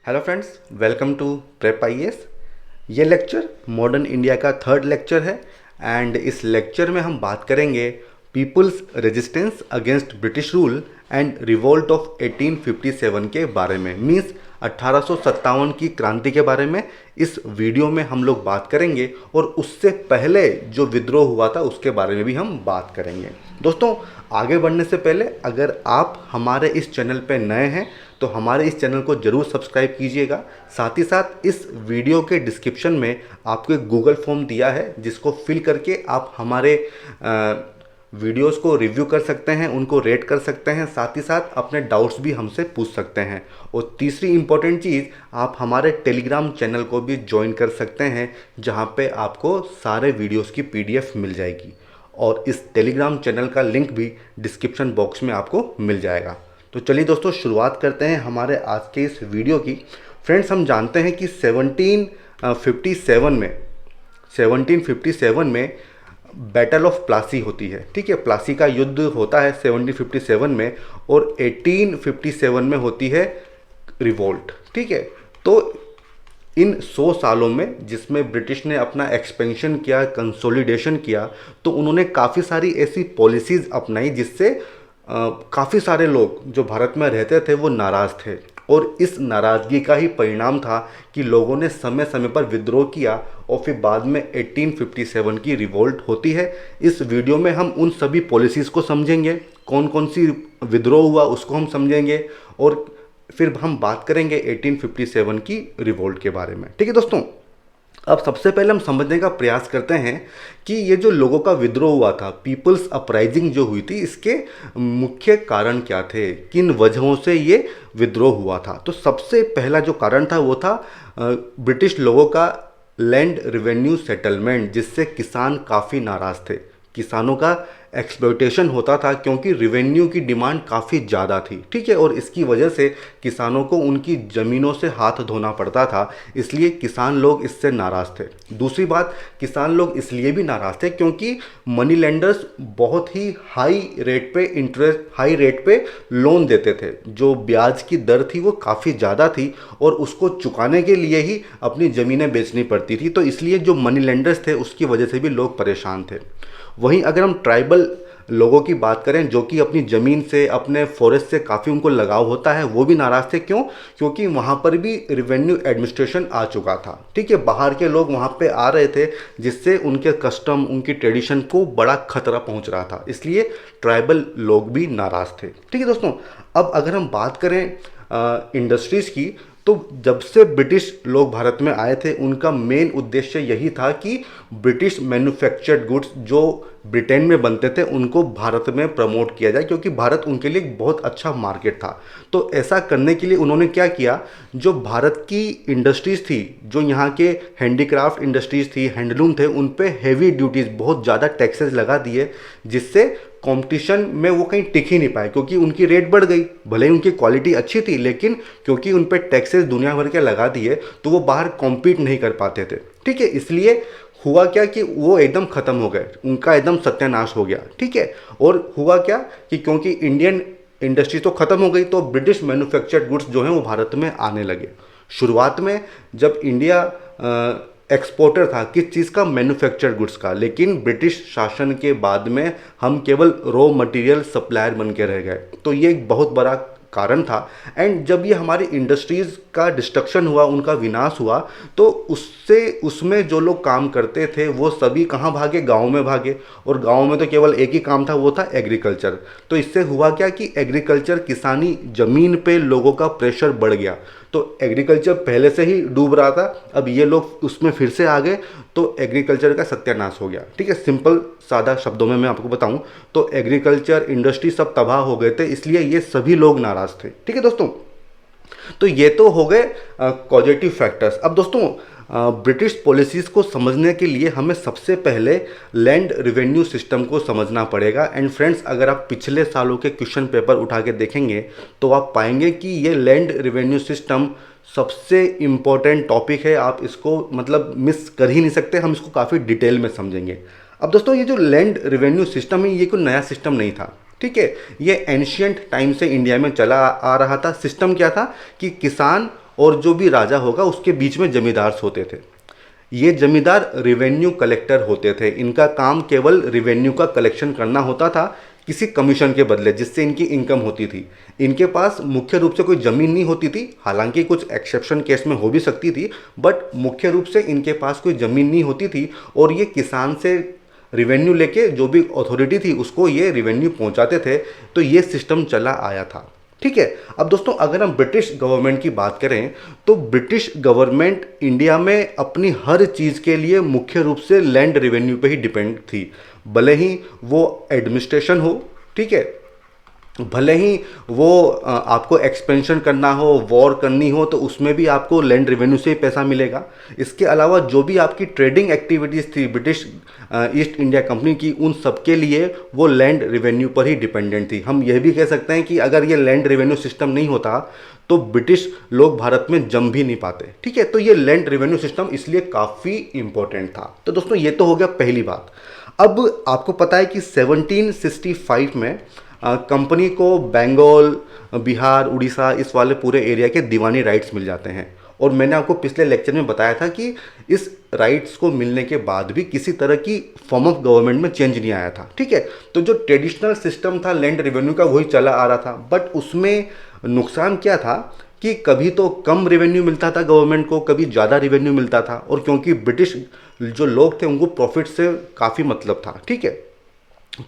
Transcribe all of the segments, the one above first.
Hello friends, welcome to prep IAS. ये lecture modern India का third lecture है and इस लेक्चर में हम बात करेंगे people's resistance against British rule and revolt of 1857 के बारे में, मीन्स 1857 की क्रांति के बारे में इस वीडियो में हम लोग बात करेंगे और उससे पहले जो विद्रोह हुआ था उसके बारे में भी हम बात करेंगे। दोस्तों, आगे बढ़ने से पहले अगर आप हमारे इस चैनल पर नए हैं तो हमारे इस चैनल को जरूर सब्सक्राइब कीजिएगा। साथ ही साथ इस वीडियो के डिस्क्रिप्शन में आपको एक गूगल फॉर्म दिया है जिसको फिल करके आप हमारे वीडियोस को रिव्यू कर सकते हैं, उनको रेट कर सकते हैं, साथ ही साथ अपने डाउट्स भी हमसे पूछ सकते हैं। और तीसरी इंपॉर्टेंट चीज़, आप हमारे टेलीग्राम चैनल को भी ज्वाइन कर सकते हैं जहां पे आपको सारे वीडियोस की पीडीएफ मिल जाएगी और इस टेलीग्राम चैनल का लिंक भी डिस्क्रिप्शन बॉक्स में आपको मिल जाएगा। तो चलिए दोस्तों, शुरुआत करते हैं हमारे आज के इस वीडियो की। फ्रेंड्स, हम जानते हैं कि 1757 में बैटल ऑफ प्लासी होती है। ठीक है, प्लासी का युद्ध होता है 1757 में और 1857 में होती है रिवोल्ट। ठीक है, तो इन 100 सालों में जिसमें ब्रिटिश ने अपना एक्सपेंशन किया, कंसोलिडेशन किया, तो उन्होंने काफ़ी सारी ऐसी पॉलिसीज़ अपनाई जिससे काफ़ी सारे लोग जो भारत में रहते थे वो नाराज़ थे और इस नाराज़गी का ही परिणाम था कि लोगों ने समय समय पर विद्रोह किया और फिर बाद में 1857 की रिवोल्ट होती है। इस वीडियो में हम उन सभी पॉलिसीज़ को समझेंगे, कौन कौन सी विद्रोह हुआ उसको हम समझेंगे और फिर हम बात करेंगे 1857 की रिवोल्ट के बारे में। ठीक है दोस्तों, अब सबसे पहले हम समझने का प्रयास करते हैं कि ये जो लोगों का विद्रोह हुआ था, पीपल्स अपराइजिंग जो हुई थी, इसके मुख्य कारण क्या थे, किन वजहों से ये विद्रोह हुआ था। तो सबसे पहला जो कारण था वो था ब्रिटिश लोगों का लैंड रेवेन्यू सेटलमेंट, जिससे किसान काफ़ी नाराज़ थे। किसानों का एक्सप्लॉयटेशन होता था क्योंकि रेवेन्यू की डिमांड काफ़ी ज़्यादा थी। ठीक है, और इसकी वजह से किसानों को उनकी ज़मीनों से हाथ धोना पड़ता था, इसलिए किसान लोग इससे नाराज़ थे। दूसरी बात, किसान लोग इसलिए भी नाराज़ थे क्योंकि मनी लेंडर्स बहुत ही हाई रेट पे लोन देते थे। जो ब्याज की दर थी वो काफ़ी ज़्यादा थी और उसको चुकाने के लिए ही अपनी ज़मीनें बेचनी पड़ती थी, तो इसलिए जो मनी लेंडर्स थे उसकी वजह से भी लोग परेशान थे। वहीं अगर हम ट्राइबल लोगों की बात करें जो कि अपनी ज़मीन से, अपने फॉरेस्ट से काफ़ी उनको लगाव होता है, वो भी नाराज़ थे। क्यों? क्योंकि वहाँ पर भी रेवेन्यू एडमिनिस्ट्रेशन आ चुका था। ठीक है, बाहर के लोग वहाँ पे आ रहे थे जिससे उनके कस्टम, उनकी ट्रेडिशन को बड़ा खतरा पहुँच रहा था, इसलिए ट्राइबल लोग भी नाराज़ थे। ठीक है दोस्तों, अब अगर हम बात करें इंडस्ट्रीज़ की, तो जब से ब्रिटिश लोग भारत में आए थे उनका मेन उद्देश्य यही था कि ब्रिटिश मैन्युफैक्चर्ड गुड्स जो ब्रिटेन में बनते थे उनको भारत में प्रमोट किया जाए, क्योंकि भारत उनके लिए एक बहुत अच्छा मार्केट था। तो ऐसा करने के लिए उन्होंने क्या किया, जो भारत की इंडस्ट्रीज़ थी, जो यहाँ के हैंडीक्राफ्ट इंडस्ट्रीज़ थी, हैंडलूम थे, उन पे हैवी ड्यूटीज़, बहुत ज़्यादा टैक्सेस लगा दिए, जिससे कंपटीशन में वो कहीं टिक ही नहीं पाए, क्योंकि उनकी रेट बढ़ गई। भले ही उनकी क्वालिटी अच्छी थी, लेकिन क्योंकि उन पे टैक्सेस दुनिया भर के लगा दिए तो वो बाहर कॉम्पीट नहीं कर पाते थे। ठीक है, इसलिए हुआ क्या कि वो एकदम ख़त्म हो गए, उनका एकदम सत्यानाश हो गया। ठीक है, और हुआ क्या कि क्योंकि इंडियन इंडस्ट्री तो ख़त्म हो गई, तो ब्रिटिश मैन्युफैक्चर्ड गुड्स जो हैं वो भारत में आने लगे। शुरुआत में जब इंडिया एक्सपोर्टर था किस चीज़ का? मैन्युफैक्चर्ड गुड्स का, लेकिन ब्रिटिश शासन के बाद में हम केवल रॉ मटेरियल सप्लायर बन के रह गए। तो ये एक बहुत बड़ा कारण था। एंड जब ये हमारी इंडस्ट्रीज़ का डिस्ट्रक्शन हुआ, उनका विनाश हुआ, तो उसमें जो लोग काम करते थे वो सभी कहाँ भागे? गाँव में भागे, और गाँव में तो केवल एक ही काम था, वो था एग्रीकल्चर। तो इससे हुआ क्या कि एग्रीकल्चर, किसानी ज़मीन पे लोगों का प्रेशर बढ़ गया। तो एग्रीकल्चर पहले से ही डूब रहा था, अब ये लोग उसमें फिर से आ गए, तो एग्रीकल्चर का सत्यानाश हो गया। ठीक है, सिंपल सादा शब्दों में मैं आपको बताऊं तो एग्रीकल्चर, इंडस्ट्री सब तबाह हो गए थे, इसलिए ये सभी लोग नाराज़ थे। ठीक है दोस्तों, तो ये तो हो गए पॉजिटिव फैक्टर्स। अब दोस्तों, ब्रिटिश पॉलिसीज़ को समझने के लिए हमें सबसे पहले लैंड रेवेन्यू सिस्टम को समझना पड़ेगा। एंड फ्रेंड्स, अगर आप पिछले सालों के क्वेश्चन पेपर उठा के देखेंगे तो आप पाएंगे कि ये लैंड रेवेन्यू सिस्टम सबसे इम्पॉर्टेंट टॉपिक है। आप इसको मतलब मिस कर ही नहीं सकते, हम इसको काफ़ी डिटेल में समझेंगे। अब दोस्तों, ये जो लैंड रेवेन्यू सिस्टम है ये कोई नया सिस्टम नहीं था। ठीक है, ये एंशियंट टाइम से इंडिया में चला आ रहा था। सिस्टम क्या था कि किसान और जो भी राजा होगा उसके बीच में जमींदार होते थे। ये जमींदार रिवेन्यू कलेक्टर होते थे, इनका काम केवल रिवेन्यू का कलेक्शन करना होता था किसी कमीशन के बदले, जिससे इनकी इनकम होती थी। इनके पास मुख्य रूप से कोई ज़मीन नहीं होती थी, हालांकि कुछ एक्सेप्शन केस में हो भी सकती थी, बट मुख्य रूप से इनके पास कोई ज़मीन नहीं होती थी और ये किसान से रिवेन्यू लेके जो भी अथॉरिटी थी उसको ये रिवेन्यू पहुंचाते थे। तो ये सिस्टम चला आया था, ठीक है। अब दोस्तों अगर हम ब्रिटिश गवर्नमेंट की बात करें तो ब्रिटिश गवर्नमेंट इंडिया में अपनी हर चीज़ के लिए मुख्य रूप से लैंड रेवेन्यू पे ही डिपेंड थी, भले ही वो एडमिनिस्ट्रेशन हो, ठीक है, भले ही वो आपको एक्सपेंशन करना हो, वॉर करनी हो, तो उसमें भी आपको लैंड रेवेन्यू से ही पैसा मिलेगा। इसके अलावा जो भी आपकी ट्रेडिंग एक्टिविटीज़ थी ब्रिटिश ईस्ट इंडिया कंपनी की, उन सब के लिए वो लैंड रेवेन्यू पर ही डिपेंडेंट थी। हम यह भी कह सकते हैं कि अगर ये लैंड रेवेन्यू सिस्टम नहीं होता तो ब्रिटिश लोग भारत में जम भी नहीं पाते, ठीक है। तो ये लैंड रेवेन्यू सिस्टम इसलिए काफ़ी इंपॉर्टेंट था। तो दोस्तों ये तो हो गया पहली बात। अब आपको पता है कि 1765 में कंपनी को बंगाल, बिहार, उड़ीसा इस वाले पूरे एरिया के दीवानी राइट्स मिल जाते हैं। और मैंने आपको पिछले लेक्चर में बताया था कि इस राइट्स को मिलने के बाद भी किसी तरह की फॉर्म ऑफ गवर्नमेंट में चेंज नहीं आया था, ठीक है। तो जो ट्रेडिशनल सिस्टम था लैंड रेवेन्यू का वही चला आ रहा था, बट उसमें नुकसान क्या था कि कभी तो कम रेवेन्यू मिलता था गवर्नमेंट को, कभी ज़्यादा रेवेन्यू मिलता था। और क्योंकि ब्रिटिश जो लोग थे उनको प्रॉफिट से काफ़ी मतलब था, ठीक है,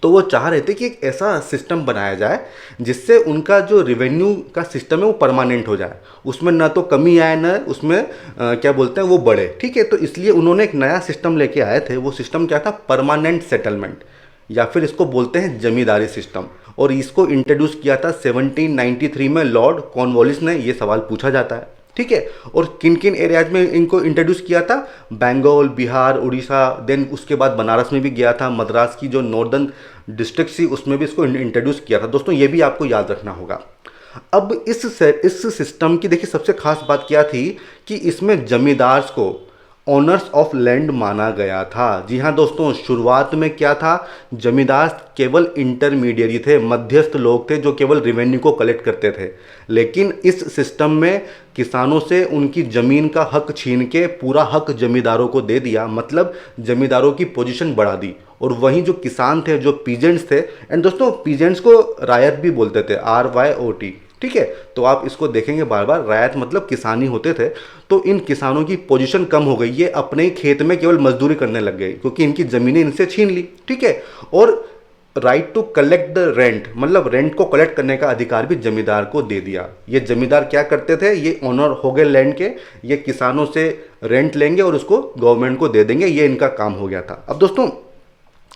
तो वो चाह रहे थे कि एक ऐसा सिस्टम बनाया जाए जिससे उनका जो रेवेन्यू का सिस्टम है वो परमानेंट हो जाए, उसमें ना तो कमी आए ना उसमें क्या बोलते हैं वो बढ़े, ठीक है। तो इसलिए उन्होंने एक नया सिस्टम लेके आए थे। वो सिस्टम क्या था? परमानेंट सेटलमेंट, या फिर इसको बोलते हैं जमींदारी सिस्टम। और इसको इंट्रोड्यूस किया था 1793 में लॉर्ड कॉर्नवालिस ने। ये सवाल पूछा जाता है, ठीक है। और किन किन एरियाज में इनको इंट्रोड्यूस किया था? बंगाल, बिहार, उड़ीसा, देन उसके बाद बनारस में भी गया था, मद्रास की जो नॉर्दर्न डिस्ट्रिक्ट थी उसमें भी इसको इंट्रोड्यूस किया था। दोस्तों ये भी आपको याद रखना होगा। अब इस सिस्टम की देखिए सबसे खास बात क्या थी कि इसमें जमींदार को ओनर्स ऑफ लैंड माना गया था। जी हाँ दोस्तों, शुरुआत में क्या था? जमींदार केवल इंटरमीडियरी थे, मध्यस्थ लोग थे जो केवल रेवेन्यू को कलेक्ट करते थे। लेकिन इस सिस्टम में किसानों से उनकी ज़मीन का हक छीन के पूरा हक जमींदारों को दे दिया, मतलब जमींदारों की पोजीशन बढ़ा दी। और वहीं जो किसान थे, जो पीजेंट्स थे, एंड दोस्तों पीजेंट्स को रायत भी बोलते थे, RYOT, ठीक है। तो आप इसको देखेंगे बार बार, रायत मतलब किसान ही होते थे। तो इन किसानों की पोजीशन कम हो गई, ये अपने ही खेत में केवल मजदूरी करने लग गए क्योंकि इनकी ज़मीनें इनसे छीन ली, ठीक है। और right to collect the rent, मतलब रेंट को कलेक्ट करने का अधिकार भी जमींदार को दे दिया। ये जमींदार क्या करते थे? ये ओनर हो गए लैंड के, ये किसानों से रेंट लेंगे और उसको गवर्नमेंट को दे देंगे, ये इनका काम हो गया था। अब दोस्तों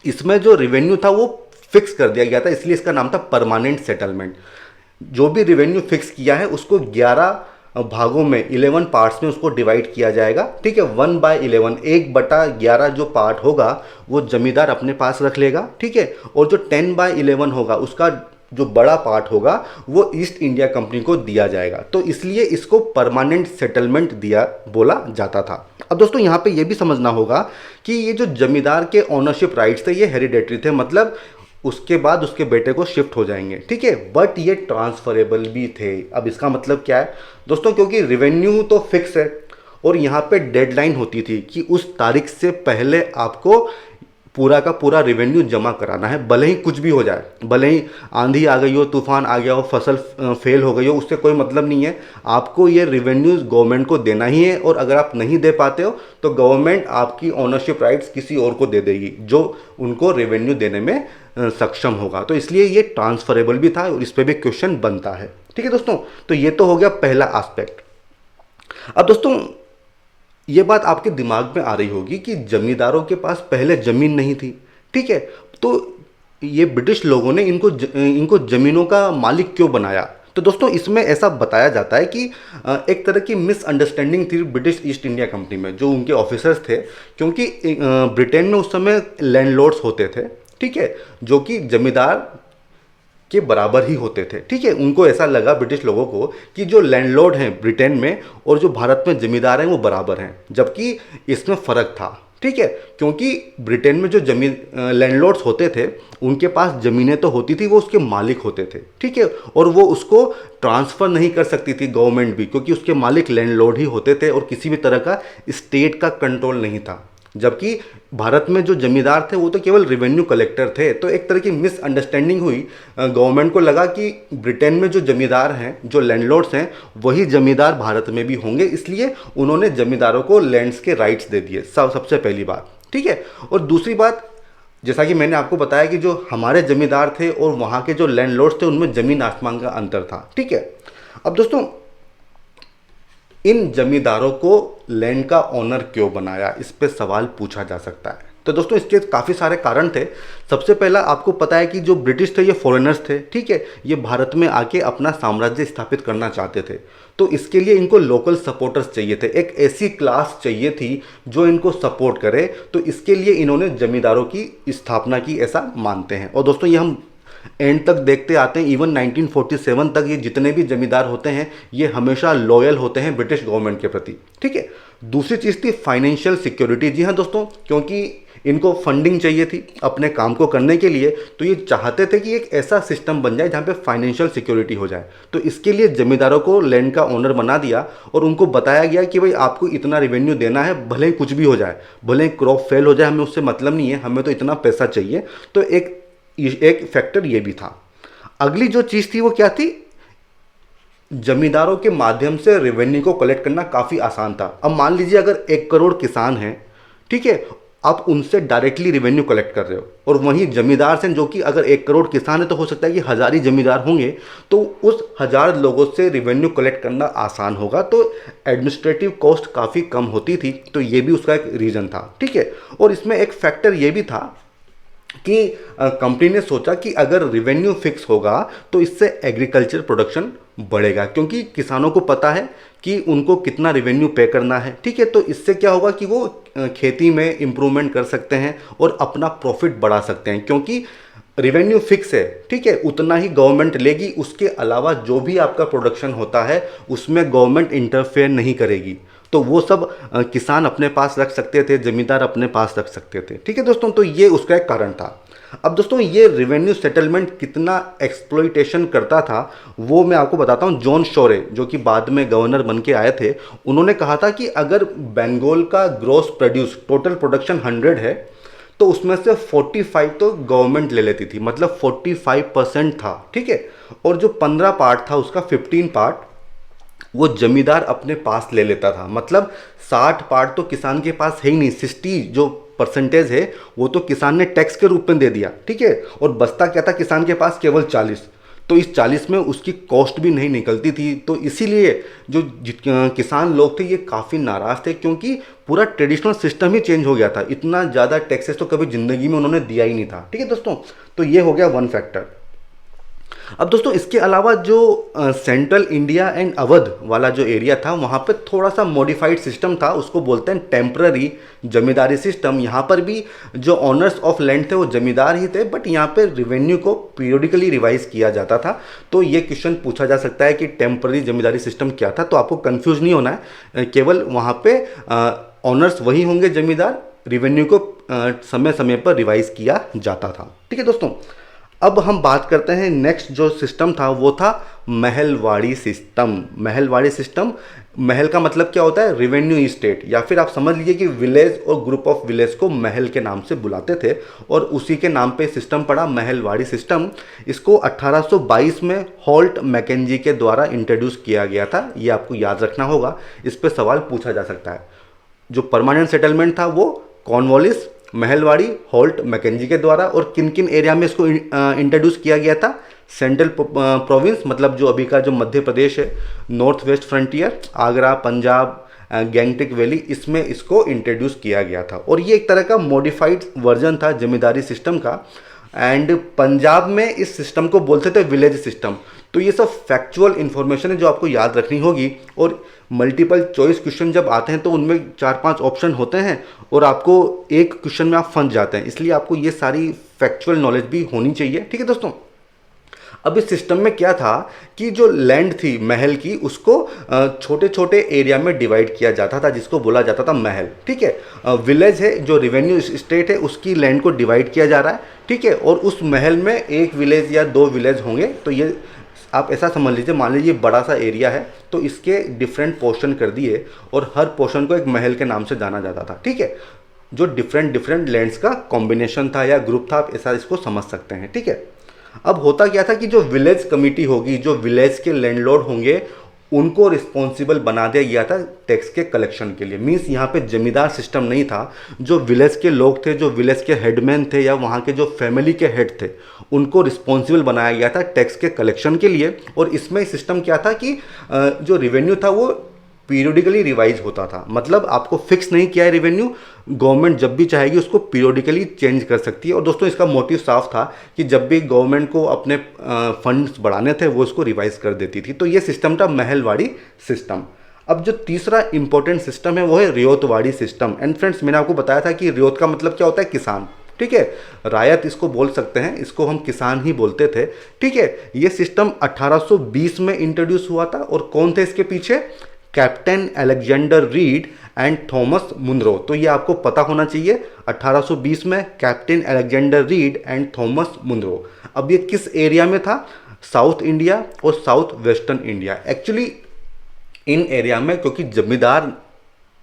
इसमें जो रेवेन्यू था वो फिक्स कर दिया गया था, इसलिए इसका नाम था परमानेंट सेटलमेंट। जो भी रेवेन्यू फिक्स किया है उसको 11 भागों में, 11 पार्ट्स में उसको डिवाइड किया जाएगा, ठीक है। 1/11, 1/11 जो पार्ट होगा वो जमींदार अपने पास रख लेगा, ठीक है। और जो 10/11 होगा उसका जो बड़ा पार्ट होगा वो ईस्ट इंडिया कंपनी को दिया जाएगा। तो इसलिए इसको परमानेंट सेटलमेंट दिया बोला जाता था। अब दोस्तों यहाँ पे ये भी समझना होगा कि ये जो जमींदार के ओनरशिप राइट्स थे ये हेरिडेटरी थे, मतलब उसके बाद उसके बेटे को शिफ्ट हो जाएंगे, ठीक है। बट ये ट्रांसफरेबल भी थे। अब इसका मतलब क्या है दोस्तों? क्योंकि रेवेन्यू तो फिक्स है और यहाँ पे डेडलाइन होती थी कि उस तारीख से पहले आपको पूरा का पूरा रेवेन्यू जमा कराना है, भले ही कुछ भी हो जाए, भले ही आंधी आ गई हो, तूफान आ गया हो, फसल फेल हो गई हो, उससे कोई मतलब नहीं है। आपको ये रेवेन्यू गवर्नमेंट को देना ही है। और अगर आप नहीं दे पाते हो तो गवर्नमेंट आपकी ओनरशिप राइट्स किसी और को दे देगी जो उनको रेवेन्यू देने में सक्षम होगा। तो इसलिए ये ट्रांसफरेबल भी था और इस पर भी क्वेश्चन बनता है, ठीक है दोस्तों। तो ये तो हो गया पहला एस्पेक्ट। अब दोस्तों ये बात आपके दिमाग में आ रही होगी कि जमींदारों के पास पहले ज़मीन नहीं थी, ठीक है। तो ये ब्रिटिश लोगों ने इनको ज़मीनों का मालिक क्यों बनाया? तो दोस्तों इसमें ऐसा बताया जाता है कि एक तरह की मिसअंडरस्टैंडिंग थी ब्रिटिश ईस्ट इंडिया कंपनी में, जो उनके ऑफिसर्स थे। क्योंकि ब्रिटेन में उस समय लैंडलॉर्ड्स होते थे, ठीक है, जो कि जमींदार के बराबर ही होते थे, ठीक है। उनको ऐसा लगा ब्रिटिश लोगों को कि जो लैंडलॉर्ड हैं ब्रिटेन में और जो भारत में जमींदार हैं वो बराबर हैं, जबकि इसमें फ़र्क था, ठीक है, क्योंकि ब्रिटेन में जो जमीन लैंडलॉर्ड्स होते थे उनके पास ज़मीनें तो होती थी, वो उसके मालिक होते थे, ठीक है, और वो उसको ट्रांसफ़र नहीं कर सकती थी गवर्नमेंट भी, क्योंकि उसके मालिक लैंडलॉर्ड ही होते थे और किसी भी तरह का स्टेट का कंट्रोल नहीं था। जबकि भारत में जो जमींदार थे वो तो केवल रेवेन्यू कलेक्टर थे। तो एक तरह की मिसअंडरस्टैंडिंग हुई, गवर्नमेंट को लगा कि ब्रिटेन में जो जमींदार हैं, जो लैंडलॉर्ड्स हैं, वही जमींदार भारत में भी होंगे, इसलिए उन्होंने जमींदारों को लैंड्स के राइट्स दे दिए। सबसे पहली बात, ठीक है। और दूसरी बात, जैसा कि मैंने आपको बताया कि जो हमारे जमींदार थे और वहाँ के जो लैंडलॉर्ड्स थे उनमें ज़मीन आसमान का अंतर था, ठीक है। अब दोस्तों, इन जमींदारों को लैंड का ओनर क्यों बनाया, इस पे सवाल पूछा जा सकता है। तो दोस्तों, इसके काफ़ी सारे कारण थे। सबसे पहला, आपको पता है कि जो ब्रिटिश थे ये फॉरेनर्स थे, ठीक है, ये भारत में आके अपना साम्राज्य स्थापित करना चाहते थे। तो इसके लिए इनको लोकल सपोर्टर्स चाहिए थे, एक ऐसी क्लास चाहिए थी जो इनको सपोर्ट करे। तो इसके लिए इन्होंने जमींदारों की स्थापना की, ऐसा मानते हैं। और दोस्तों, ये हम एंड तक देखते आते हैं, इवन 1947 तक ये जितने भी जमींदार होते हैं ये हमेशा लॉयल होते हैं ब्रिटिश गवर्नमेंट के प्रति, ठीक है। दूसरी चीज़ थी फाइनेंशियल सिक्योरिटी। जी हाँ दोस्तों, क्योंकि इनको फंडिंग चाहिए थी अपने काम को करने के लिए, तो ये चाहते थे कि एक ऐसा सिस्टम बन जाए जहाँ पे फाइनेंशियल सिक्योरिटी हो जाए। तो इसके लिए जमींदारों को लैंड का ओनर बना दिया और उनको बताया गया कि भाई आपको इतना रेवेन्यू देना है, भले ही कुछ भी हो जाए, भले ही क्रॉप फेल हो जाए, हमें उससे मतलब नहीं है, हमें तो इतना पैसा चाहिए। तो एक फैक्टर ये भी था। अगली जो चीज़ थी वो क्या थी, जमींदारों के माध्यम से रेवेन्यू को कलेक्ट करना काफ़ी आसान था। अब मान लीजिए अगर 1 करोड़ किसान हैं, ठीक है, आप उनसे डायरेक्टली रेवेन्यू कलेक्ट कर रहे हो, और वहीं जमींदार से, जो कि अगर 1 करोड़ किसान है तो हो सकता है कि 1000 ही जमींदार होंगे, तो उस 1000 लोगों से रेवेन्यू कलेक्ट करना आसान होगा, तो एडमिनिस्ट्रेटिव कॉस्ट काफ़ी कम होती थी। तो ये भी उसका एक रीज़न था, ठीक है। और इसमें एक फैक्टर ये भी था कि कंपनी ने सोचा कि अगर रेवेन्यू फिक्स होगा तो इससे एग्रीकल्चर प्रोडक्शन बढ़ेगा, क्योंकि किसानों को पता है कि उनको कितना रेवेन्यू पे करना है, ठीक है। तो इससे क्या होगा कि वो खेती में इम्प्रूवमेंट कर सकते हैं और अपना प्रॉफिट बढ़ा सकते हैं, क्योंकि रेवेन्यू फिक्स है, ठीक है, उतना ही गवर्नमेंट लेगी। उसके अलावा जो भी आपका प्रोडक्शन होता है उसमें गवर्नमेंट इंटरफेयर नहीं करेगी। तो वो सब किसान अपने पास रख सकते थे, जमींदार अपने पास रख सकते थे, ठीक है दोस्तों। तो ये उसका एक कारण था। अब दोस्तों, ये रेवेन्यू सेटलमेंट कितना एक्सप्लॉइटेशन करता था वो मैं आपको बताता हूँ। जॉन शोरे, जो कि बाद में गवर्नर बन के आए थे, उन्होंने कहा था कि अगर बंगाल का ग्रॉस प्रोड्यूस, टोटल प्रोडक्शन 100 है, तो उसमें से 45 तो गवर्नमेंट ले लेती थी, मतलब 45% था, ठीक है। और जो 15 पार्ट था उसका 15 पार्ट वो जमींदार अपने पास ले लेता था। मतलब 60 पार्ट तो किसान के पास है ही नहीं, 60 जो परसेंटेज है वो तो किसान ने टैक्स के रूप में दे दिया, ठीक है। और बचता क्या था किसान के पास, केवल 40। तो इस 40 में उसकी कॉस्ट भी नहीं निकलती थी। तो इसीलिए जो किसान लोग थे ये काफ़ी नाराज़ थे, क्योंकि पूरा ट्रेडिशनल सिस्टम ही चेंज हो गया था। इतना ज़्यादा टैक्सेस तो कभी ज़िंदगी में उन्होंने दिया ही नहीं था, ठीक है दोस्तों। तो ये हो गया वन फैक्टर। अब दोस्तों, इसके अलावा जो सेंट्रल इंडिया एंड अवध वाला जो एरिया था वहाँ पे थोड़ा सा मॉडिफाइड सिस्टम था, उसको बोलते हैं टेम्पररी जमींदारी सिस्टम। यहाँ पर भी जो ऑनर्स ऑफ लैंड थे वो जमींदार ही थे, बट यहाँ पे रेवेन्यू को पीरियडिकली रिवाइज किया जाता था। तो ये क्वेश्चन पूछा जा सकता है कि टेम्पररी जमींदारी सिस्टम क्या था। तो आपको कन्फ्यूज नहीं होना है, केवल वहाँ पे ऑनर्स वही होंगे जमींदार, रेवेन्यू को समय समय पर रिवाइज किया जाता था, ठीक है दोस्तों। अब हम बात करते हैं, नेक्स्ट जो सिस्टम था वो था महलवाड़ी सिस्टम। महलवाड़ी सिस्टम, महल का मतलब क्या होता है, रेवेन्यू स्टेट, या फिर आप समझ लीजिए कि विलेज और ग्रुप ऑफ विलेज को महल के नाम से बुलाते थे, और उसी के नाम पे सिस्टम पड़ा महलवाड़ी सिस्टम। इसको 1822 में हॉल्ट मैकेंजी के द्वारा इंट्रोड्यूस किया गया था, ये आपको याद रखना होगा, इस पे सवाल पूछा जा सकता है। जो परमानेंट सेटलमेंट था वो कॉर्नवालिस, महलवाड़ी, हॉल्ट मैकेंजी के द्वारा। और किन किन एरिया में इसको इंट्रोड्यूस किया गया था, सेंट्रल प्रोविंस, मतलब जो अभी का जो मध्य प्रदेश है, north west frontier, Agra, Punjab, Gangtok valley, इसमें इसको इंट्रोड्यूस किया गया था। और ये एक तरह का मॉडिफाइड वर्जन था जमींदारी सिस्टम का। एंड पंजाब में इस सिस्टम को बोलते थे विलेज सिस्टम। तो ये सब फैक्चुअल इन्फॉर्मेशन है जो आपको याद रखनी होगी। और मल्टीपल चॉइस क्वेश्चन जब आते हैं तो उनमें 4-5 ऑप्शन होते हैं और आपको एक क्वेश्चन में आप फंस जाते हैं, इसलिए आपको ये सारी फैक्चुअल नॉलेज भी होनी चाहिए, ठीक है दोस्तों। अब इस सिस्टम में क्या था कि जो लैंड थी महल की, उसको छोटे छोटे एरिया में डिवाइड किया जाता था, जिसको बोला जाता था महल। ठीक है, विलेज है जो रेवेन्यू स्टेट है, उसकी लैंड को डिवाइड किया जा रहा है। ठीक है, और उस महल में एक विलेज या दो विलेज होंगे। तो ये आप ऐसा समझ लीजिए, मान लीजिए बड़ा सा एरिया है, तो इसके डिफरेंट पोर्शन कर दिए और हर पोर्शन को एक महल के नाम से जाना जाता था। ठीक है, जो डिफरेंट डिफरेंट लैंड्स का कॉम्बिनेशन था या ग्रुप था, आप ऐसा इसको समझ सकते हैं। ठीक है, अब होता क्या था कि जो विलेज कमिटी होगी, जो विलेज के लैंडलॉर्ड होंगे, उनको रिस्पॉन्सिबल बना दिया गया था टैक्स के कलेक्शन के लिए। मींस यहाँ पे जमींदार सिस्टम नहीं था। जो विलेज के लोग थे, जो विलेज के हेडमैन थे या वहाँ के जो फैमिली के हेड थे, उनको रिस्पॉन्सिबल बनाया गया था टैक्स के कलेक्शन के लिए। और इसमें सिस्टम क्या था कि जो रिवेन्यू था वो पीरियोडिकली रिवाइज होता था। मतलब आपको फिक्स नहीं किया है रिवेन्यू, गवर्नमेंट जब भी चाहेगी उसको पीरियोडिकली चेंज कर सकती है। और दोस्तों इसका मोटिव साफ था कि जब भी गवर्नमेंट को अपने फंड्स बढ़ाने थे वो इसको रिवाइज कर देती थी। तो ये सिस्टम था महलवाड़ी सिस्टम। अब जो तीसरा इंपॉर्टेंट सिस्टम है वो है रियोतवाड़ी सिस्टम। एंड फ्रेंड्स, मैंने आपको बताया था कि रियोत का मतलब क्या होता है, किसान। ठीक है, रायत इसको बोल सकते हैं, इसको हम किसान ही बोलते थे। ठीक है, ये सिस्टम 1820 में इंट्रोड्यूस हुआ था। और कौन थे इसके पीछे? Captain Alexander Reid and Thomas Munro. तो ये आपको पता होना चाहिए, 1820 में captain Alexander Reid and Thomas Munro. अब ये किस एरिया में था? साउथ इंडिया और साउथ वेस्टर्न इंडिया। एक्चुअली इन एरिया में क्योंकि जमींदार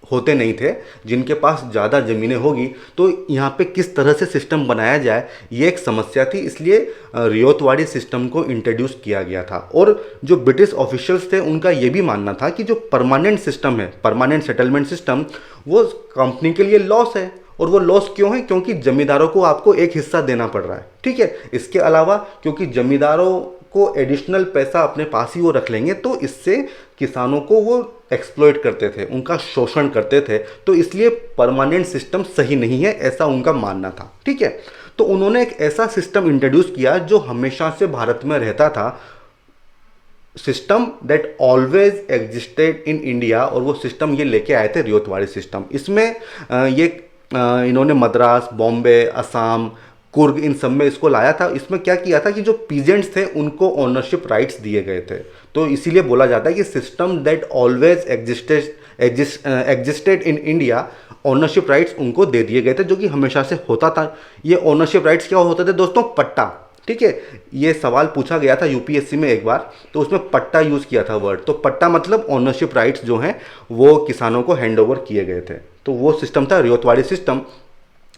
होते नहीं थे जिनके पास ज़्यादा ज़मीनें होगी, तो यहाँ पे किस तरह से सिस्टम बनाया जाए ये एक समस्या थी। इसलिए रियोतवाड़ी सिस्टम को इंट्रोड्यूस किया गया था। और जो ब्रिटिश ऑफिशियल्स थे उनका ये भी मानना था कि जो परमानेंट सिस्टम है, परमानेंट सेटलमेंट सिस्टम, वो कंपनी के लिए लॉस है। और वो लॉस क्यों है? क्योंकि जमींदारों को आपको एक हिस्सा देना पड़ रहा है। ठीक है, इसके अलावा क्योंकि जमींदारों को एडिशनल पैसा अपने पास ही वो रख लेंगे, तो इससे किसानों को वो एक्सप्लॉइट करते थे, उनका शोषण करते थे। तो इसलिए परमानेंट सिस्टम सही नहीं है, ऐसा उनका मानना था। ठीक है, तो उन्होंने एक ऐसा सिस्टम इंट्रोड्यूस किया जो हमेशा से भारत में रहता था, system that always existed in India. और वो सिस्टम ये लेके आए थे रियोतवाड़ी सिस्टम। इसमें इन्होंने मद्रास, बॉम्बे, असम, कुर्ग, इन सब में इसको लाया था। इसमें क्या किया था कि जो पीजेंट्स थे उनको ओनरशिप राइट्स दिए गए थे। तो इसीलिए बोला जाता है कि system that always existed in India, ownership rights उनको दे दिए गए थे, जो कि हमेशा से होता था। ये ओनरशिप राइट्स क्या होते थे दोस्तों? पट्टा। ठीक है, ये सवाल पूछा गया था यूपीएससी में एक बार, तो उसमें पट्टा यूज़ किया था वर्ड। तो पट्टा मतलब ओनरशिप राइट्स जो हैं वो किसानों को हैंड ओवर किए गए थे। तो वो सिस्टम था रियोतवाड़ी सिस्टम।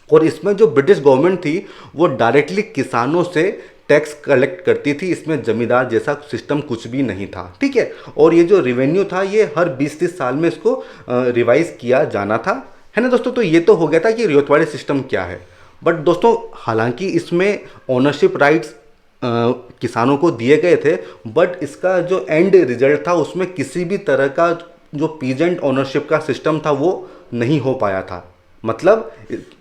और इसमें जो ब्रिटिश गवर्नमेंट थी वो डायरेक्टली किसानों से टैक्स कलेक्ट करती थी। इसमें जमींदार जैसा सिस्टम कुछ भी नहीं था। ठीक है, और ये जो रिवेन्यू था ये हर 20-30 साल में इसको रिवाइज किया जाना था, है ना दोस्तों। तो ये तो हो गया था कि रियोतवाड़ी सिस्टम क्या है। बट दोस्तों, हालांकि इसमें ओनरशिप राइट्स किसानों को दिए गए थे, बट इसका जो एंड रिजल्ट था उसमें किसी भी तरह का जो पीजेंट ओनरशिप का सिस्टम था वो नहीं हो पाया था। मतलब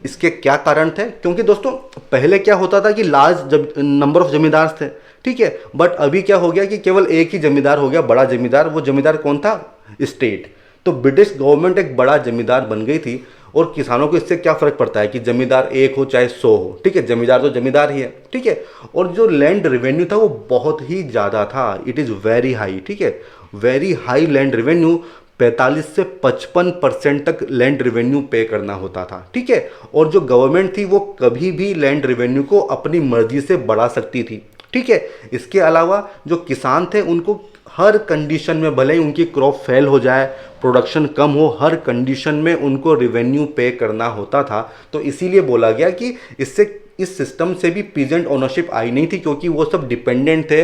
इसके क्या कारण थे? क्योंकि दोस्तों पहले क्या होता था कि लार्ज नंबर ऑफ जमींदार थे। ठीक है, बट अभी क्या हो गया कि केवल एक ही जमींदार हो गया, बड़ा जमींदार। वो जमींदार कौन था? स्टेट। तो ब्रिटिश गवर्नमेंट एक बड़ा जमींदार बन गई थी। और किसानों को इससे क्या फ़र्क पड़ता है कि जमींदार एक हो चाहे 100 हो। ठीक है, जमींदार तो जमींदार ही है। ठीक है, और जो लैंड रेवेन्यू था वो बहुत ही ज़्यादा था, इट इज़ वेरी हाई। ठीक है, वेरी हाई लैंड रेवेन्यू, 45 से 55% तक लैंड रेवेन्यू पे करना होता था। ठीक है, और जो गवर्नमेंट थी वो कभी भी लैंड रेवेन्यू को अपनी मर्जी से बढ़ा सकती थी। ठीक है, इसके अलावा जो किसान थे उनको हर कंडीशन में, भले ही उनकी क्रॉप फेल हो जाए, प्रोडक्शन कम हो, हर कंडीशन में उनको रेवेन्यू पे करना होता था। तो इसीलिए बोला गया कि इससे इस सिस्टम से भी पीजेंट ओनरशिप आई नहीं थी, क्योंकि वो सब डिपेंडेंट थे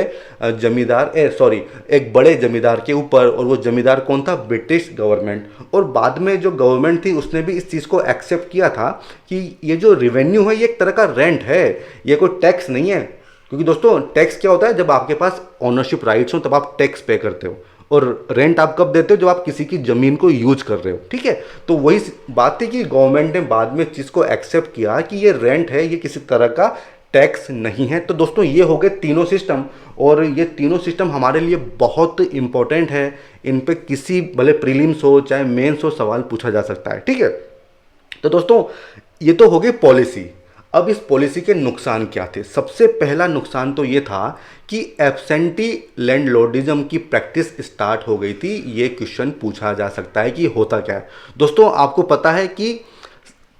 एक बड़े जमींदार के ऊपर। और वो जमींदार कौन था? British government. और बाद में जो गवर्नमेंट थी उसने भी इस चीज़ को एक्सेप्ट किया था कि ये जो रेवेन्यू है ये एक तरह का रेंट है, ये कोई टैक्स नहीं है। क्योंकि दोस्तों टैक्स क्या होता है? जब आपके पास ओनरशिप राइट्स हो तब आप टैक्स पे करते हो, और रेंट आप कब देते हो? जब आप किसी की ज़मीन को यूज कर रहे हो। ठीक है, तो वही बात थी कि गवर्नमेंट ने बाद में चीज़ को एक्सेप्ट किया कि ये रेंट है, ये किसी तरह का टैक्स नहीं है। तो दोस्तों ये हो गए तीनों सिस्टम, और ये तीनों सिस्टम हमारे लिए बहुत इंपॉर्टेंट है। इन पे किसी भले प्रीलिम्स हो चाहे मेंस हो सवाल पूछा जा सकता है। ठीक है, तो दोस्तों ये तो हो गई पॉलिसी। अब इस पॉलिसी के नुकसान क्या थे? सबसे पहला नुकसान तो ये था कि एब्सेंटी लैंडलॉर्डिज्म की प्रैक्टिस स्टार्ट हो गई थी। ये क्वेश्चन पूछा जा सकता है कि होता क्या है। दोस्तों, आपको पता है कि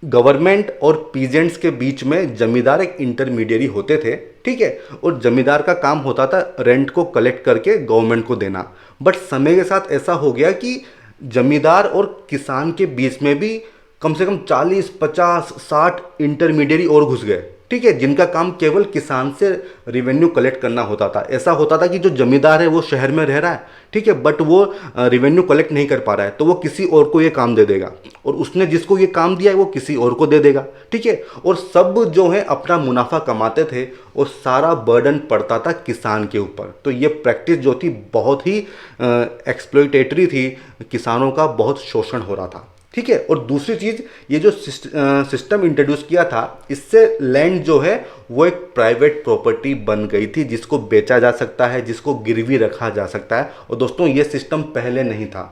गवर्नमेंट और पीजेंट्स के बीच में जमींदार एक इंटरमीडियरी होते थे, ठीक है, और जमींदार का काम होता था रेंट को कलेक्ट करके गवर्नमेंट को देना। बट समय के साथ ऐसा हो गया कि जमींदार और किसान के बीच में भी कम से कम 40, 50, 60 इंटरमीडियरी और घुस गए, ठीक है, जिनका काम केवल किसान से रिवेन्यू कलेक्ट करना होता था। ऐसा होता था कि जो जमींदार है वो शहर में रह रहा है, ठीक है, बट वो रिवेन्यू कलेक्ट नहीं कर पा रहा है, तो वो किसी और को ये काम दे देगा, और उसने जिसको ये काम दिया है वो किसी और को दे देगा, ठीक है, और सब जो है अपना मुनाफा कमाते थे और सारा बर्डन पड़ता था किसान के ऊपर। तो ये प्रैक्टिस जो थी बहुत ही एक्सप्लॉयटेटरी थी, किसानों का बहुत शोषण हो रहा था, ठीक है। और दूसरी चीज़, ये जो सिस्टम इंट्रोड्यूस किया था, इससे लैंड जो है वो एक प्राइवेट प्रॉपर्टी बन गई थी, जिसको बेचा जा सकता है, जिसको गिरवी रखा जा सकता है। और दोस्तों, ये सिस्टम पहले नहीं था।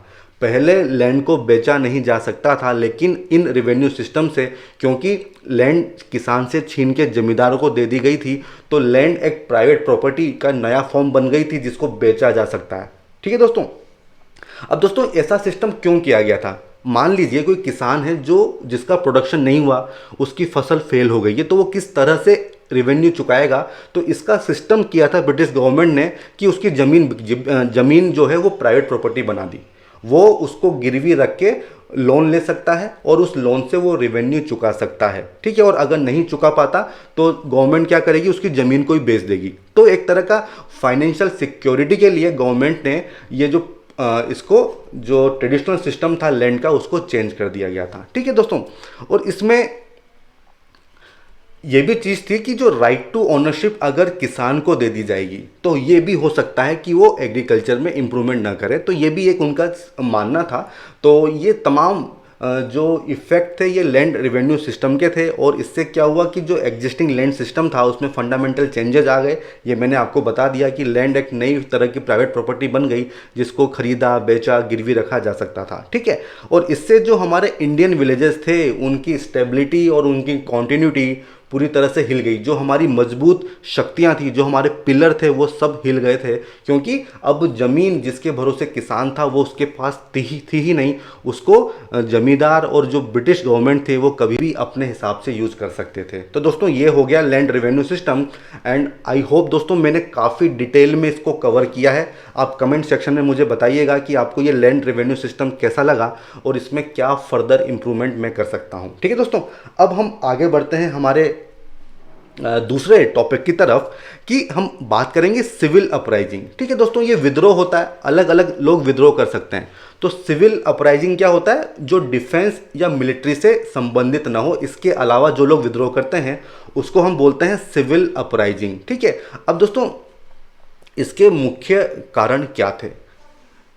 पहले लैंड को बेचा नहीं जा सकता था, लेकिन इन रेवेन्यू सिस्टम से, क्योंकि लैंड किसान से छीन के जमींदारों को दे दी गई थी, तो लैंड एक प्राइवेट प्रॉपर्टी का नया फॉर्म बन गई थी, जिसको बेचा जा सकता है, ठीक है दोस्तों। अब दोस्तों, ऐसा सिस्टम क्यों किया गया था? मान लीजिए कोई किसान है जो जिसका प्रोडक्शन नहीं हुआ, उसकी फसल फेल हो गई है, तो वो किस तरह से रेवेन्यू चुकाएगा? तो इसका सिस्टम किया था ब्रिटिश गवर्नमेंट ने कि उसकी ज़मीन जो है वो प्राइवेट प्रॉपर्टी बना दी। वो उसको गिरवी रख के लोन ले सकता है और उस लोन से वो रेवेन्यू चुका सकता है, ठीक है। और अगर नहीं चुका पाता तो गवर्नमेंट क्या करेगी? उसकी ज़मीन को ही बेच देगी। तो एक तरह का फाइनेंशियल सिक्योरिटी के लिए गवर्नमेंट ने ये जो इसको जो ट्रेडिशनल सिस्टम था लैंड का, उसको चेंज कर दिया गया था, ठीक है दोस्तों। और इसमें यह भी चीज़ थी कि जो राइट टू ओनरशिप अगर किसान को दे दी जाएगी, तो ये भी हो सकता है कि वो एग्रीकल्चर में इम्प्रूवमेंट ना करे। तो ये भी एक उनका मानना था। तो ये तमाम जो इफ़ेक्ट थे ये लैंड रेवेन्यू सिस्टम के थे। और इससे क्या हुआ कि जो एग्जिस्टिंग लैंड सिस्टम था उसमें फंडामेंटल चेंजेस आ गए। ये मैंने आपको बता दिया कि लैंड एक नई तरह की प्राइवेट प्रॉपर्टी बन गई, जिसको खरीदा बेचा गिरवी रखा जा सकता था, ठीक है। और इससे जो हमारे इंडियन विलेजेस थे उनकी स्टेबिलिटी और उनकी कॉन्टीन्यूटी पूरी तरह से हिल गई। जो हमारी मजबूत शक्तियां थी, जो हमारे पिलर थे, वो सब हिल गए थे, क्योंकि अब ज़मीन जिसके भरोसे किसान था वो उसके पास थी ही नहीं। उसको जमींदार और जो ब्रिटिश गवर्नमेंट थे वो कभी भी अपने हिसाब से यूज़ कर सकते थे। तो दोस्तों, ये हो गया land revenue system. And I hope दोस्तों मैंने काफ़ी डिटेल में इसको कवर किया है। आप कमेंट सेक्शन में मुझे बताइएगा कि आपको ये लैंड रेवेन्यू सिस्टम कैसा लगा और इसमें क्या फर्दर इंप्रूवमेंट मैं कर सकता हूँ, ठीक है दोस्तों। अब हम आगे बढ़ते हैं हमारे दूसरे टॉपिक की तरफ, कि हम बात करेंगे सिविल अपराइजिंग, ठीक है दोस्तों। ये विद्रोह होता है, अलग अलग लोग विद्रोह कर सकते हैं। तो सिविल अपराइजिंग क्या होता है? जो डिफेंस या मिलिट्री से संबंधित ना हो, इसके अलावा जो लोग विद्रोह करते हैं उसको हम बोलते हैं सिविल अपराइजिंग, ठीक है। अब दोस्तों, इसके मुख्य कारण क्या थे?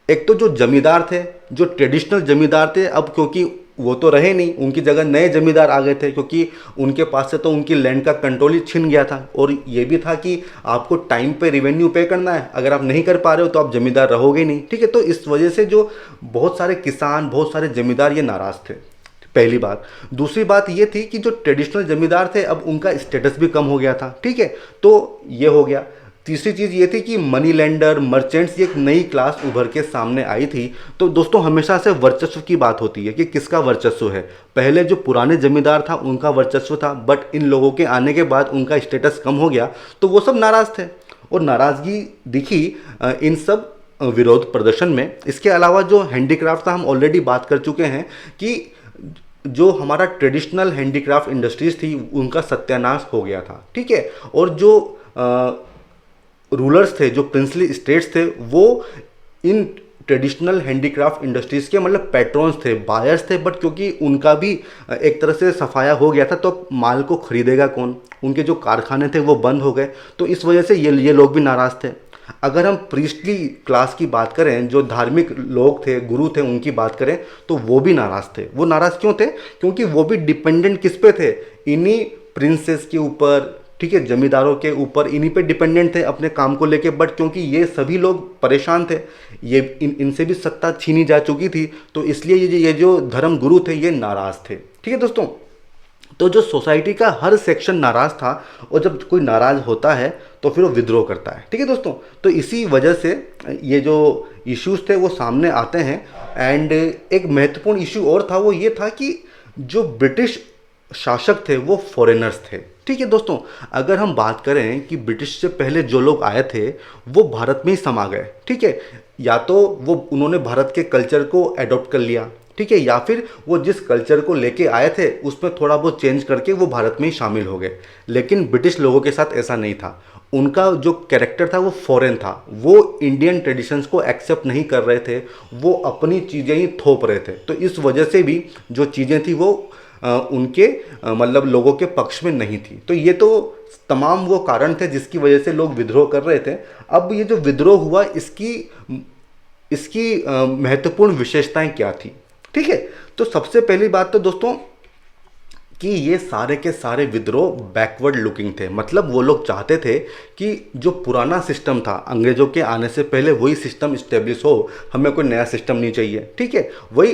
एक तो जो जमींदार थे, जो ट्रेडिशनल जमींदार थे, अब क्योंकि वो तो रहे नहीं, उनकी जगह नए जमींदार आ गए थे, क्योंकि उनके पास से तो उनकी लैंड का कंट्रोल ही छिन गया था। और ये भी था कि आपको टाइम पे रिवेन्यू पे करना है, अगर आप नहीं कर पा रहे हो तो आप जमींदार रहोगे नहीं, ठीक है। तो इस वजह से जो बहुत सारे किसान, बहुत सारे जमींदार ये नाराज़ थे, पहली बात। दूसरी बात ये थी कि जो ट्रेडिशनल जमींदार थे अब उनका स्टेटस भी कम हो गया था, ठीक है। तो ये हो गया। तीसरी चीज़ ये थी कि मनी लेंडर, मर्चेंट्स, ये एक नई क्लास उभर के सामने आई थी। तो दोस्तों, हमेशा से वर्चस्व की बात होती है कि किसका वर्चस्व है। पहले जो पुराने जमींदार था उनका वर्चस्व था, बट इन लोगों के आने के बाद उनका स्टेटस कम हो गया, तो वो सब नाराज़ थे और नाराज़गी दिखी इन सब विरोध प्रदर्शन में। इसके अलावा जो हैंडीक्राफ्ट था, हम ऑलरेडी बात कर चुके हैं कि जो हमारा ट्रेडिशनल हैंडीक्राफ्ट इंडस्ट्रीज थी उनका सत्यानाश हो गया था, ठीक है। और जो रूलर्स थे, जो प्रिंसली स्टेट्स थे, वो इन ट्रेडिशनल हैंडीक्राफ्ट इंडस्ट्रीज़ के मतलब पैट्रॉन्स थे, बायर्स थे, बट क्योंकि उनका भी एक तरह से सफाया हो गया था, तो माल को खरीदेगा कौन? उनके जो कारखाने थे वो बंद हो गए। तो इस वजह से ये लोग भी नाराज़ थे। अगर हम प्रीस्टली क्लास की बात करें, जो धार्मिक लोग थे, गुरु थे, उनकी बात करें, तो वो भी नाराज़ थे। वो नाराज़ क्यों थे? क्योंकि वो भी डिपेंडेंट किस पे थे? इन्हीं प्रिंसेस के ऊपर, ठीक है, जमींदारों के ऊपर, इन्हीं पे डिपेंडेंट थे अपने काम को लेके। बट क्योंकि ये सभी लोग परेशान थे, ये इनसे भी सत्ता छीनी जा चुकी थी, तो इसलिए ये जो धर्म गुरु थे ये नाराज़ थे, ठीक है दोस्तों। तो जो सोसाइटी का हर सेक्शन नाराज था, और जब कोई नाराज होता है तो फिर वो विद्रोह करता है। ठीक है दोस्तों, तो इसी वजह से ये जो इश्यूज थे वो सामने आते हैं। एंड एक महत्वपूर्ण इशू और था, वो ये था कि जो ब्रिटिश शासक थे वो फॉरेनर्स थे। ठीक है दोस्तों, अगर हम बात करें कि ब्रिटिश से पहले जो लोग आए थे वो भारत में ही समा गए। ठीक है, या तो वो उन्होंने भारत के कल्चर को अडॉप्ट कर लिया, ठीक है, या फिर वो जिस कल्चर को लेके आए थे उसमें थोड़ा बहुत चेंज करके वो भारत में ही शामिल हो गए। लेकिन ब्रिटिश लोगों के साथ ऐसा नहीं था। उनका जो कैरेक्टर था वो फॉरेन था, वो इंडियन ट्रेडिशंस को एक्सेप्ट नहीं कर रहे थे, वो अपनी चीज़ें ही थोप रहे थे। तो इस वजह से भी जो चीज़ें थी वो उनके मतलब लोगों के पक्ष में नहीं थी। तो ये तो तमाम वो कारण थे जिसकी वजह से लोग विद्रोह कर रहे थे। अब ये जो विद्रोह हुआ इसकी इसकी महत्वपूर्ण विशेषताएं क्या थी? ठीक है, तो सबसे पहली बात तो दोस्तों कि ये सारे के सारे विद्रोह बैकवर्ड लुकिंग थे। मतलब वो लोग चाहते थे कि जो पुराना सिस्टम था अंग्रेजों के आने से पहले वही सिस्टम इस्टेब्लिश हो, हमें कोई नया सिस्टम नहीं चाहिए। ठीक है, वही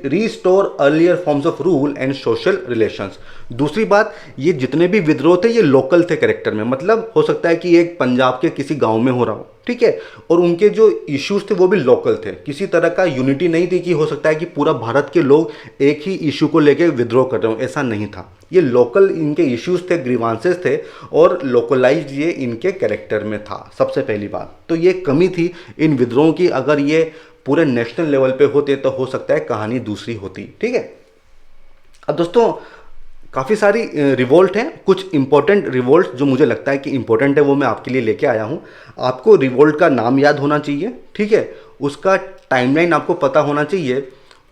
restore earlier forms of rule and social relations. दूसरी बात, ये जितने भी विद्रोह थे ये लोकल थे कैरेक्टर में। मतलब हो सकता है कि एक पंजाब के किसी गांव में हो रहा हो, ठीक है, और उनके जो इश्यूज थे वो भी लोकल थे। किसी तरह का यूनिटी नहीं थी कि हो सकता है कि पूरा भारत के लोग एक ही इशू को लेकर विद्रोह कर रहे हो, ऐसा नहीं था। ये लोकल इनके इश्यूज थे, ग्रीवांसेस थे, और लोकलाइज ये इनके कैरेक्टर में था। सबसे पहली बात तो ये कमी थी इन विद्रोहों की। अगर ये पूरे नेशनल लेवल पे होते तो हो सकता है कहानी दूसरी होती। ठीक है, अब दोस्तों काफ़ी सारी रिवोल्ट हैं। कुछ इंपॉर्टेंट रिवोल्ट जो मुझे लगता है कि इंपॉर्टेंट है वो मैं आपके लिए लेके आया हूँ। आपको रिवोल्ट का नाम याद होना चाहिए, ठीक है, उसका टाइमलाइन आपको पता होना चाहिए,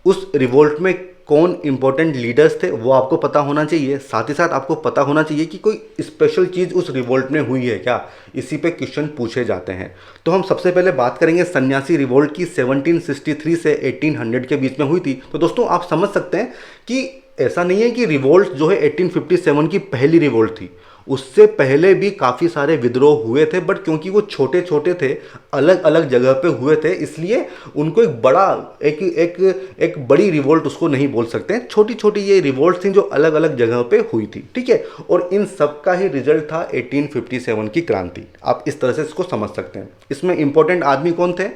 उस रिवोल्ट में कौन इंपॉर्टेंट लीडर्स थे वो आपको पता होना चाहिए। साथ ही साथ आपको पता होना चाहिए कि कोई स्पेशल चीज़ उस रिवोल्ट में हुई है क्या, इसी पे क्वेश्चन पूछे जाते हैं। तो हम सबसे पहले बात करेंगे सन्यासी रिवोल्ट की। 1763 से 1800 के बीच में हुई थी। तो दोस्तों आप समझ सकते हैं कि ऐसा नहीं है कि रिवोल्ट जो है 1857 की पहली रिवोल्ट थी, उससे पहले भी काफ़ी सारे विद्रोह हुए थे, बट क्योंकि वो छोटे छोटे थे, अलग अलग जगह पे हुए थे, इसलिए उनको एक बड़ा एक बड़ी रिवोल्ट उसको नहीं बोल सकते हैं। छोटी छोटी ये रिवोल्ट थी जो अलग अलग जगह पे हुई थी। ठीक है, और इन सब का ही रिजल्ट था 1857 की क्रांति। आप इस तरह से इसको समझ सकते हैं। इसमें इंपॉर्टेंट आदमी कौन थे?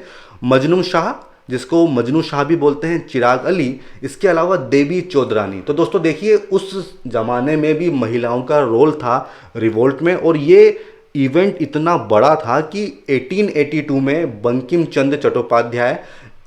मजनू शाह, जिसको मजनू शाह भी बोलते हैं, चिराग अली, इसके अलावा देवी चौधरानी। तो दोस्तों देखिए उस जमाने में भी महिलाओं का रोल था रिवोल्ट में, और ये इवेंट इतना बड़ा था कि 1882 में बंकिम चंद्र चट्टोपाध्याय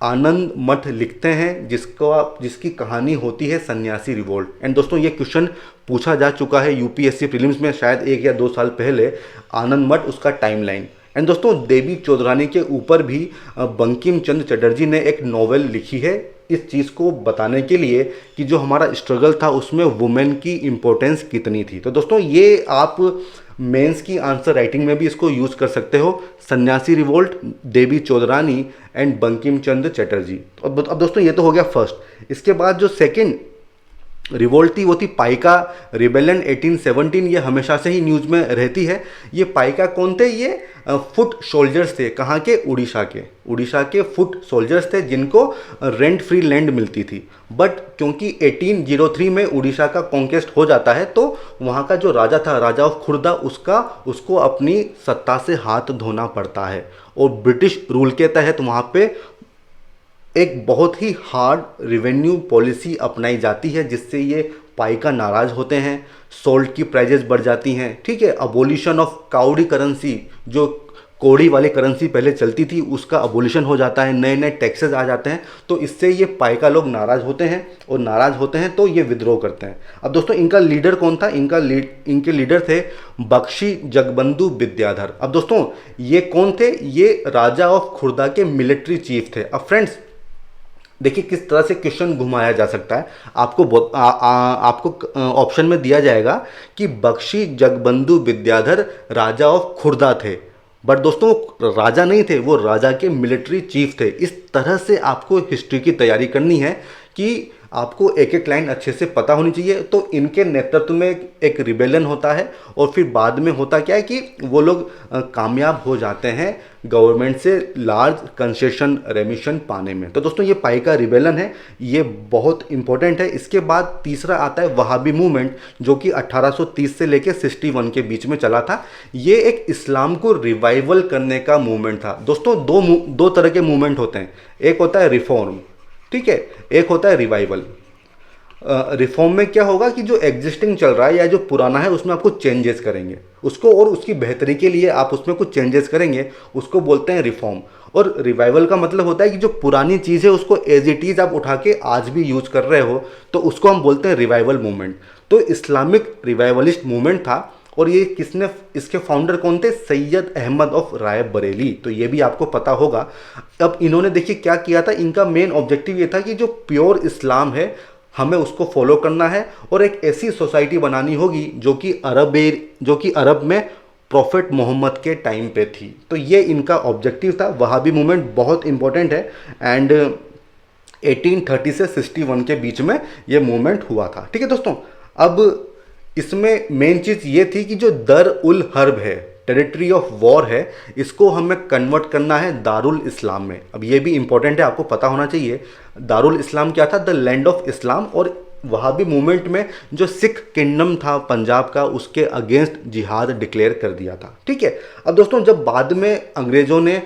आनंद मठ लिखते हैं जिसकी कहानी होती है सन्यासी रिवोल्ट। एंड दोस्तों ये क्वेश्चन पूछा जा चुका है यूपीएससी प्रीलिम्स में शायद 1 या 2 साल पहले, आनंद मठ उसका टाइमलाइन। एंड दोस्तों देवी चौधरानी के ऊपर भी बंकिम चंद्र चटर्जी ने एक नॉवेल लिखी है इस चीज़ को बताने के लिए कि जो हमारा स्ट्रगल था उसमें वुमेन की इम्पोर्टेंस कितनी थी। तो दोस्तों ये आप मेंस की आंसर राइटिंग में भी इसको यूज़ कर सकते हो, सन्यासी रिवोल्ट, देवी चौधरानी एंड बंकिम चंद्र चटर्जी। अब दोस्तों ये तो हो गया फर्स्ट। इसके बाद जो सेकंड रिवोल्ट थी वो थी पाइका रिबेलियन 1817। ये हमेशा से ही न्यूज़ में रहती है। ये पाइका कौन थे? ये फुट सोल्जर्स थे। कहाँ के? उड़ीसा के फुट सोल्जर्स थे जिनको रेंट फ्री लैंड मिलती थी। बट क्योंकि 1803 में उड़ीसा का कॉन्केस्ट हो जाता है तो वहाँ का जो राजा था, राजा ऑफ खुर्दा, उसको अपनी सत्ता से हाथ धोना पड़ता है, और ब्रिटिश रूल के तहत वहाँ पे एक बहुत ही हार्ड रेवेन्यू पॉलिसी अपनाई जाती है, जिससे ये पाइका नाराज होते हैं, सोल्ट की प्राइजेस बढ़ जाती हैं। ठीक है, अबोलिशन ऑफ काउडी करेंसी, जो कौड़ी वाली करेंसी पहले चलती थी उसका अबोलिशन हो जाता है, नए नए टैक्सेस आ जाते हैं। तो इससे ये पाइका लोग नाराज होते हैं, और नाराज होते हैं तो ये विद्रोह करते हैं। अब दोस्तों इनका लीडर कौन था? इनके लीडर थे बख्शी जगबंधु विद्याधर। अब दोस्तों ये कौन थे? ये राजा ऑफ खुर्दा के मिलिट्री चीफ थे। अब फ्रेंड्स देखिए किस तरह से क्वेश्चन घुमाया जा सकता है। आपको ऑप्शन में दिया जाएगा कि बख्शी जगबंधु विद्याधर राजा ऑफ खुर्दा थे, बट दोस्तों राजा नहीं थे, वो राजा के मिलिट्री चीफ थे। इस तरह से आपको हिस्ट्री की तैयारी करनी है कि आपको एक एक लाइन अच्छे से पता होनी चाहिए। तो इनके नेतृत्व में एक रिबेलियन होता है और फिर बाद में होता क्या है कि वो लोग कामयाब हो जाते हैं गवर्नमेंट से लार्ज कंसेशन रेमिशन पाने में। तो दोस्तों ये पाई का रिबेलियन है, ये बहुत इंपॉर्टेंट है। इसके बाद तीसरा आता है वहाबी मूवमेंट, जो कि 1830 से लेकर 61 के बीच में चला था। ये एक इस्लाम को रिवाइवल करने का मूवमेंट था। दोस्तों दो तरह के मूवमेंट होते हैं, एक होता है रिफॉर्म, ठीक है, एक होता है रिवाइवल। रिफॉर्म में क्या होगा कि जो एग्जिस्टिंग चल रहा है या जो पुराना है उसमें आपको चेंजेस करेंगे उसको, और उसकी बेहतरी के लिए आप उसमें कुछ चेंजेस करेंगे, उसको बोलते हैं रिफॉर्म। और रिवाइवल का मतलब होता है कि जो पुरानी चीज़ है उसको एज इट इज़ आप उठा के आज भी यूज कर रहे हो, तो उसको हम बोलते हैं रिवाइवल मूवमेंट। तो इस्लामिक रिवाइवलिस्ट मूवमेंट था। और ये किसने, इसके फाउंडर कौन थे? सैयद अहमद ऑफ राय बरेली। तो ये भी आपको पता होगा। अब इन्होंने देखिए क्या किया था, इनका मेन ऑब्जेक्टिव ये था कि जो प्योर इस्लाम है हमें उसको फॉलो करना है और एक ऐसी सोसाइटी बनानी होगी जो कि अरब में प्रॉफिट मोहम्मद के टाइम पे थी। तो ये इनका ऑब्जेक्टिव था। वहाबी मूवमेंट बहुत इंपॉर्टेंट है एंड 1830 से 61 के बीच में ये मूवमेंट हुआ था। ठीक है दोस्तों, अब इसमें मेन चीज़ ये थी कि जो दर उल हर्ब है, टेरिटरी ऑफ वॉर है, इसको हमें कन्वर्ट करना है दारुल इस्लाम में। अब ये भी इंपॉर्टेंट है, आपको पता होना चाहिए दारुल इस्लाम क्या था, द लैंड ऑफ इस्लाम। और वहाबी मूवमेंट में जो सिख किंगडम था पंजाब का, उसके अगेंस्ट जिहाद डिक्लेयर कर दिया था। ठीक है, अब दोस्तों जब बाद में अंग्रेज़ों ने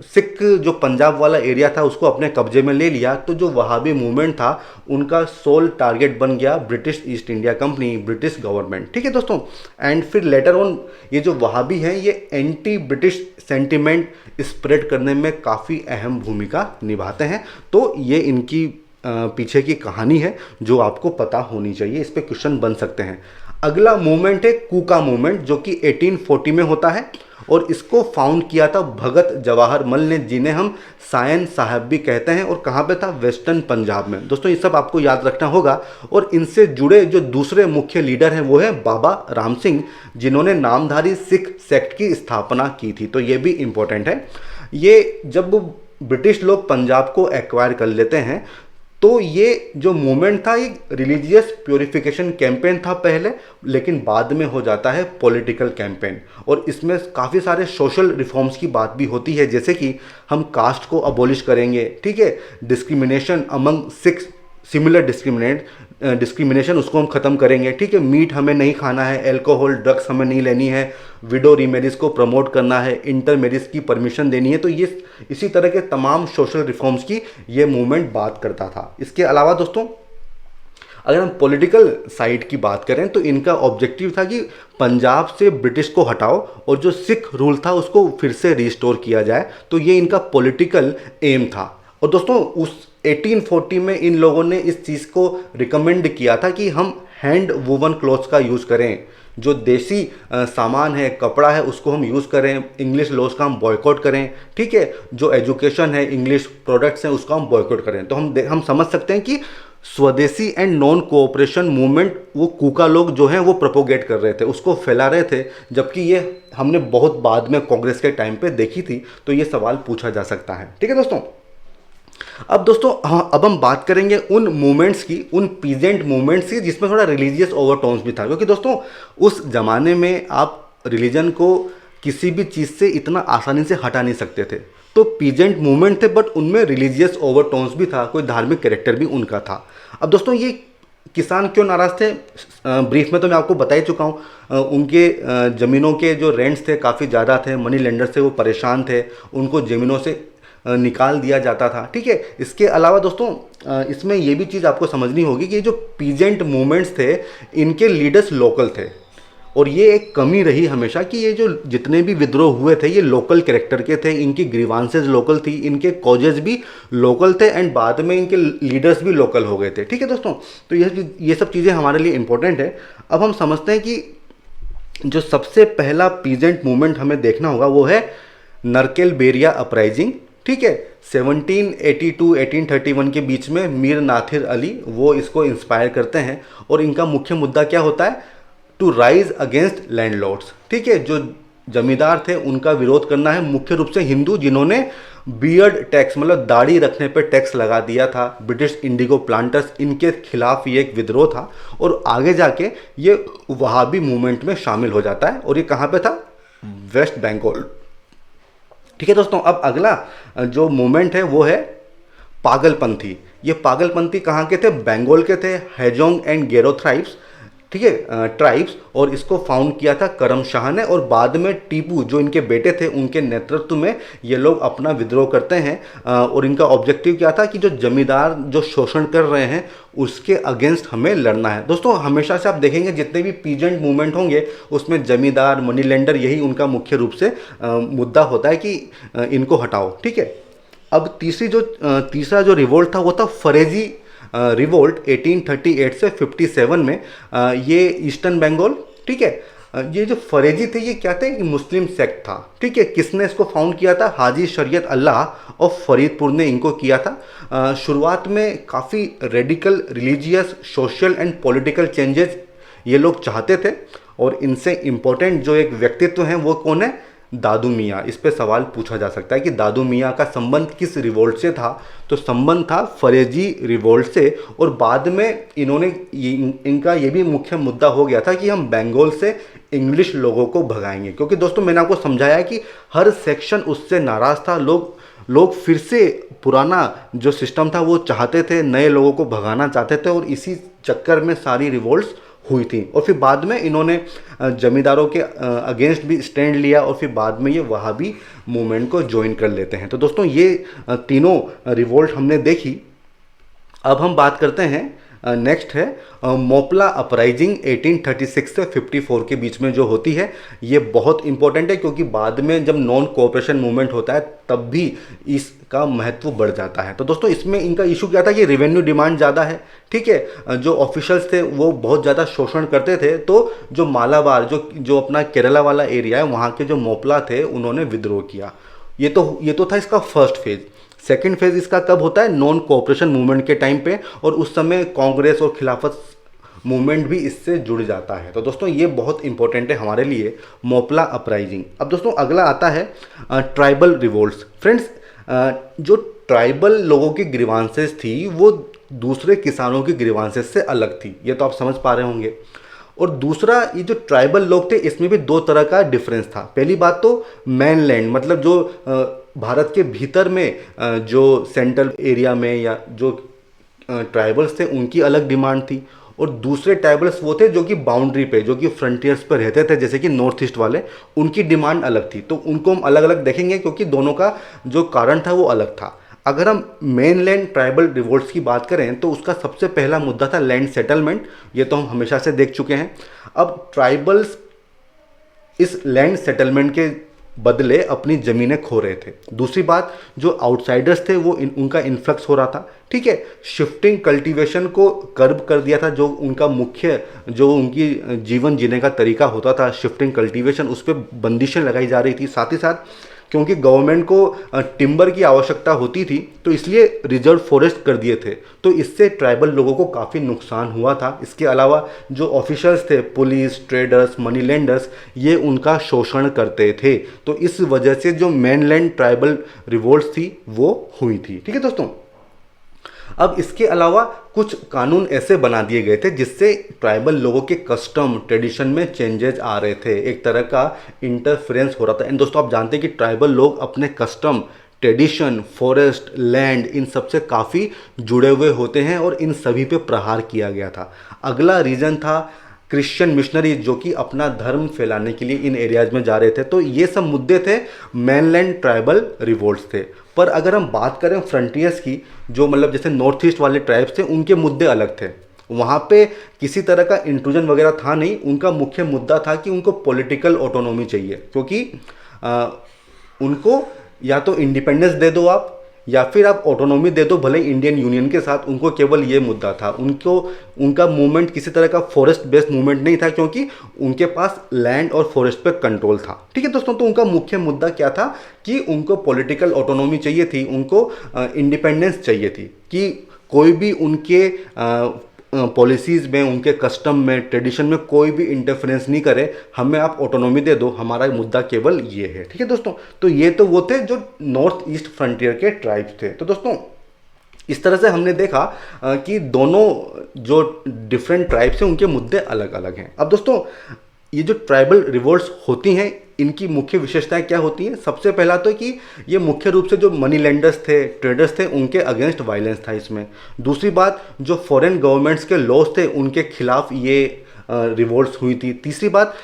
सिख जो पंजाब वाला एरिया था उसको अपने कब्जे में ले लिया, तो जो वहाबी मूवमेंट था उनका सोल टारगेट बन गया British east India company, British government. ठीक है दोस्तों, एंड फिर लेटर ऑन ये जो वहाबी हैं ये एंटी ब्रिटिश सेंटिमेंट स्प्रेड करने में काफ़ी अहम भूमिका निभाते हैं। तो ये इनकी पीछे की कहानी है जो आपको पता होनी चाहिए, इस पर क्वेश्चन बन सकते हैं। अगला मूवमेंट है कूका मूवमेंट, जो कि 1840 में होता है और इसको फाउंड किया था भगत जवाहर मल ने, जिन्हें हम सायन साहब भी कहते हैं। और कहाँ पे था? वेस्टर्न पंजाब में। दोस्तों ये सब आपको याद रखना होगा। और इनसे जुड़े जो दूसरे मुख्य लीडर हैं वो है बाबा राम सिंह, जिन्होंने नामधारी सिख सेक्ट की स्थापना की थी। तो ये भी इंपॉर्टेंट है। ये जब ब्रिटिश लोग पंजाब को एक्वायर कर लेते हैं तो ये जो मूवमेंट था ये रिलीजियस प्योरिफिकेशन कैंपेन था पहले, लेकिन बाद में हो जाता है पॉलिटिकल कैंपेन। और इसमें काफ़ी सारे सोशल रिफॉर्म्स की बात भी होती है, जैसे कि हम कास्ट को अबॉलिश करेंगे, ठीक है, discrimination among six, similar discrimination उसको हम ख़त्म करेंगे, ठीक है, मीट हमें नहीं खाना है, एल्कोहल ड्रग्स हमें नहीं लेनी है, विडो रीमेरिज को प्रमोट करना है, इंटर मैरिज की परमिशन देनी है। तो ये इसी तरह के तमाम सोशल रिफॉर्म्स की ये मूवमेंट बात करता था। इसके अलावा दोस्तों अगर हम पॉलिटिकल साइड की बात करें तो इनका ऑब्जेक्टिव था कि पंजाब से ब्रिटिश को हटाओ और जो सिख रूल था उसको फिर से रिस्टोर किया जाए। तो ये इनका पॉलिटिकल एम था। और दोस्तों उस 1840 में इन लोगों ने इस चीज़ को रिकमेंड किया था कि हम हैंड वूवन क्लॉथ्स का यूज़ करें, जो देसी सामान है, कपड़ा है, उसको हम यूज़ करें, इंग्लिश लॉज का हम बॉयकॉट करें, ठीक है, जो एजुकेशन है, इंग्लिश प्रोडक्ट्स हैं, उसका हम बॉयकॉट करें। तो हम समझ सकते हैं कि स्वदेशी एंड नॉन कोऑपरेशन मूवमेंट वो कूका लोग जो हैं वो प्रोपोगेट कर रहे थे, उसको फैला रहे थे, जबकि ये हमने बहुत बाद में कांग्रेस के टाइम पे देखी थी। तो ये सवाल पूछा जा सकता है। ठीक है दोस्तों, अब दोस्तों हाँ, अब हम बात करेंगे उन मूवमेंट्स की, उन पीजेंट मूवमेंट्स की जिसमें थोड़ा रिलीजियस ओवरटोन्स भी था, क्योंकि दोस्तों उस ज़माने में आप रिलीजन को किसी भी चीज़ से इतना आसानी से हटा नहीं सकते थे। तो पीजेंट मूवमेंट थे बट उनमें रिलीजियस ओवरटोन्स भी था, कोई धार्मिक कैरेक्टर भी उनका था। अब दोस्तों ये किसान क्यों नाराज़ थे, ब्रीफ में तो मैं आपको बता ही चुका हूँ। उनके ज़मीनों के जो रेंट्स थे काफ़ी ज़्यादा थे, मनी लेंडर से वो परेशान थे, उनको ज़मीनों से निकाल दिया जाता था। ठीक है, इसके अलावा दोस्तों इसमें ये भी चीज़ आपको समझनी होगी कि जो पीजेंट मूवमेंट्स थे इनके लीडर्स लोकल थे। और ये एक कमी रही हमेशा कि ये जो जितने भी विद्रोह हुए थे ये लोकल कैरेक्टर के थे, इनकी ग्रीवांसेस लोकल थी, इनके कॉजेज भी लोकल थे एंड बाद में इनके लीडर्स भी लोकल हो गए थे। ठीक है दोस्तों, तो ये सब चीज़ें हमारे लिए इंपॉर्टेंट है। अब हम समझते हैं कि जो सबसे पहला पीजेंट मूवमेंट हमें देखना होगा वो है नरकेल बेरिया अपराइजिंग। ठीक है, 1782-1831 के बीच में मीर नाथिर अली वो इसको इंस्पायर करते हैं। और इनका मुख्य मुद्दा क्या होता है? To rise against landlords. ठीक है, जो जमींदार थे उनका विरोध करना है, मुख्य रूप से हिंदू, जिन्होंने बियर्ड टैक्स मतलब दाढ़ी रखने पे टैक्स लगा दिया था। ब्रिटिश इंडिगो प्लांटर्स, इनके खिलाफ ये एक विद्रोह था और आगे जाके ये वहाबी मूवमेंट में शामिल हो जाता है और ये कहाँ पे था? वेस्ट बंगाल। ठीक है दोस्तों, अब अगला जो मूवमेंट है वो है पागलपंथी। ये पागलपंथी कहाँ के थे? बंगाल के थे, हैजोंग एंड गेरो ट्राइब्स, ठीक है, ट्राइब्स। और इसको फाउंड किया था करम शाह ने और बाद में टीपू जो इनके बेटे थे उनके नेतृत्व में ये लोग अपना विद्रोह करते हैं। और इनका ऑब्जेक्टिव क्या था कि जो जमींदार जो शोषण कर रहे हैं उसके अगेंस्ट हमें लड़ना है। दोस्तों हमेशा से आप देखेंगे जितने भी पीजेंट मूवमेंट होंगे उसमें जमींदार, मनी लेंडर, यही उनका मुख्य रूप से मुद्दा होता है कि इनको हटाओ। ठीक है, अब तीसरा जो रिवोल्ट था वो था फरेजी रिवोल्ट 1838 से 57 में। ये ईस्टर्न बंगाल, ठीक है। ये जो फरेजी थे ये क्या थे? कि मुस्लिम सेक्ट था। ठीक है, किसने इसको फाउंड किया था? हाजी शरीयत अल्लाह ऑफ फरीदपुर ने इनको किया था। शुरुआत में काफ़ी radical religious, social and political changes ये लोग चाहते थे और इनसे इम्पोर्टेंट जो एक व्यक्तित्व हैं वो कौन है? दादू मियाँ। इस पे सवाल पूछा जा सकता है कि दादू मियाँ का संबंध किस रिवोल्ट से था? तो संबंध था फरेजी रिवोल्ट से और बाद में इन्होंने इनका ये भी मुख्य मुद्दा हो गया था कि हम बंगाल से इंग्लिश लोगों को भगाएंगे, क्योंकि दोस्तों मैंने आपको समझाया कि हर सेक्शन उससे नाराज़ था। लोग फिर से पुराना जो सिस्टम था वो चाहते थे, नए लोगों को भगाना चाहते थे और इसी चक्कर में सारी रिवोल्ट्स हुई थी। और फिर बाद में इन्होंने जमींदारों के अगेंस्ट भी स्टैंड लिया और फिर बाद में ये वहाबी मूवमेंट को ज्वाइन कर लेते हैं। तो दोस्तों ये तीनों रिवोल्ट हमने देखी। अब हम बात करते हैं, नेक्स्ट है मोपला अपराइजिंग 1836 से 54 के बीच में जो होती है। ये बहुत इंपॉर्टेंट है क्योंकि बाद में जब नॉन कोऑपरेशन मूवमेंट होता है तब भी इसका महत्व बढ़ जाता है। तो दोस्तों इसमें इनका इशू क्या था कि रेवेन्यू डिमांड ज़्यादा है। ठीक है, जो ऑफिशियल्स थे वो बहुत ज़्यादा शोषण करते थे। तो जो मालाबार जो अपना केरला वाला एरिया है वहाँ के जो मोपला थे उन्होंने विद्रोह किया। ये तो था इसका फर्स्ट फेज। सेकेंड फेज इसका कब होता है? नॉन कोऑपरेशन मूवमेंट के टाइम पे, और उस समय कांग्रेस और खिलाफत मूवमेंट भी इससे जुड़ जाता है। तो दोस्तों ये बहुत इंपॉर्टेंट है हमारे लिए, मोपला अपराइजिंग। अब दोस्तों अगला आता है ट्राइबल रिवोल्ट्स। फ्रेंड्स, जो ट्राइबल लोगों की ग्रीवांसेस थी वो दूसरे किसानों की ग्रीवांसेस से अलग थी, ये तो आप समझ पा रहे होंगे। और दूसरा, ये जो ट्राइबल लोग थे इसमें भी दो तरह का डिफरेंस था। पहली बात तो मैनलैंड, मतलब जो भारत के भीतर में जो सेंट्रल एरिया में या जो ट्राइबल्स थे उनकी अलग डिमांड थी, और दूसरे ट्राइबल्स वो थे जो कि बाउंड्री पे, जो कि फ्रंटियर्स पर रहते थे, जैसे कि नॉर्थ ईस्ट वाले, उनकी डिमांड अलग थी। तो उनको हम अलग अलग देखेंगे क्योंकि दोनों का जो कारण था वो अलग था। अगर हम मेनलैंड ट्राइबल रिवोल्ट्स की बात करें तो उसका सबसे पहला मुद्दा था लैंड सेटलमेंट। ये तो हम हमेशा से देख चुके हैं। अब ट्राइबल्स इस लैंड सेटलमेंट के बदले अपनी ज़मीनें खो रहे थे। दूसरी बात, जो आउटसाइडर्स थे वो उनका इन्फ्लक्स हो रहा था। ठीक है, शिफ्टिंग कल्टीवेशन को कर्ब कर दिया था, जो उनका मुख्य जो उनकी जीवन जीने का तरीका होता था शिफ्टिंग कल्टीवेशन, उस पर बंदिशें लगाई जा रही थी। साथ ही साथ क्योंकि गवर्नमेंट को टिम्बर की आवश्यकता होती थी तो इसलिए रिजर्व फॉरेस्ट कर दिए थे, तो इससे ट्राइबल लोगों को काफ़ी नुकसान हुआ था। इसके अलावा जो ऑफिशियल्स थे, पुलिस, ट्रेडर्स, मनी लेंडर्स, ये उनका शोषण करते थे। तो इस वजह से जो मेनलैंड ट्राइबल रिवोल्ट्स थी वो हुई थी। ठीक है दोस्तों, अब इसके अलावा कुछ कानून ऐसे बना दिए गए थे जिससे ट्राइबल लोगों के कस्टम ट्रेडिशन में चेंजेस आ रहे थे, एक तरह का इंटरफेरेंस हो रहा था। एंड दोस्तों आप जानते हैं कि ट्राइबल लोग अपने कस्टम, ट्रेडिशन, फॉरेस्ट, लैंड, इन सब से काफ़ी जुड़े हुए होते हैं और इन सभी पे प्रहार किया गया था। अगला रीज़न था क्रिश्चियन मिशनरी, जो कि अपना धर्म फैलाने के लिए इन एरियाज में जा रहे थे। तो ये सब मुद्दे थे, मेनलैंड ट्राइबल रिवोल्ट्स थे। पर अगर हम बात करें फ्रंटियर्स की, जो मतलब जैसे नॉर्थ ईस्ट वाले ट्राइब्स थे, उनके मुद्दे अलग थे। वहाँ पे किसी तरह का इंट्रूजन वगैरह था नहीं। उनका मुख्य मुद्दा था कि उनको पॉलिटिकल ऑटोनॉमी चाहिए, क्योंकि उनको या तो इंडिपेंडेंस दे दो आप या फिर आप ऑटोनॉमी दे दो, भले इंडियन यूनियन के साथ। उनको केवल ये मुद्दा था। उनका मूवमेंट किसी तरह का फॉरेस्ट बेस्ड मूवमेंट नहीं था, क्योंकि उनके पास लैंड और फॉरेस्ट पे कंट्रोल था। ठीक है दोस्तों, तो उनका मुख्य मुद्दा क्या था कि उनको पॉलिटिकल ऑटोनॉमी चाहिए थी, उनको इंडिपेंडेंस चाहिए थी, कि कोई भी उनके पॉलिसीज़ में, उनके कस्टम में, ट्रेडिशन में कोई भी इंटरफेरेंस नहीं करे, हमें आप ऑटोनॉमी दे दो, हमारा मुद्दा केवल ये है। ठीक है दोस्तों, तो ये तो वो थे जो नॉर्थ ईस्ट फ्रंटियर के ट्राइब्स थे। तो दोस्तों इस तरह से हमने देखा कि दोनों जो डिफरेंट ट्राइब्स हैं उनके मुद्दे अलग अलग हैं। अब दोस्तों ये जो ट्राइबल रिवोल्ट्स होती हैं इनकी मुख्य विशेषताएं क्या होती हैं? सबसे पहला तो कि ये मुख्य रूप से जो मनी लेंडर्स थे, ट्रेडर्स थे, उनके अगेंस्ट वायलेंस था इसमें। दूसरी बात, जो फॉरेन गवर्नमेंट्स के लॉज थे उनके खिलाफ ये रिवोल्ट्स हुई थी। तीसरी बात,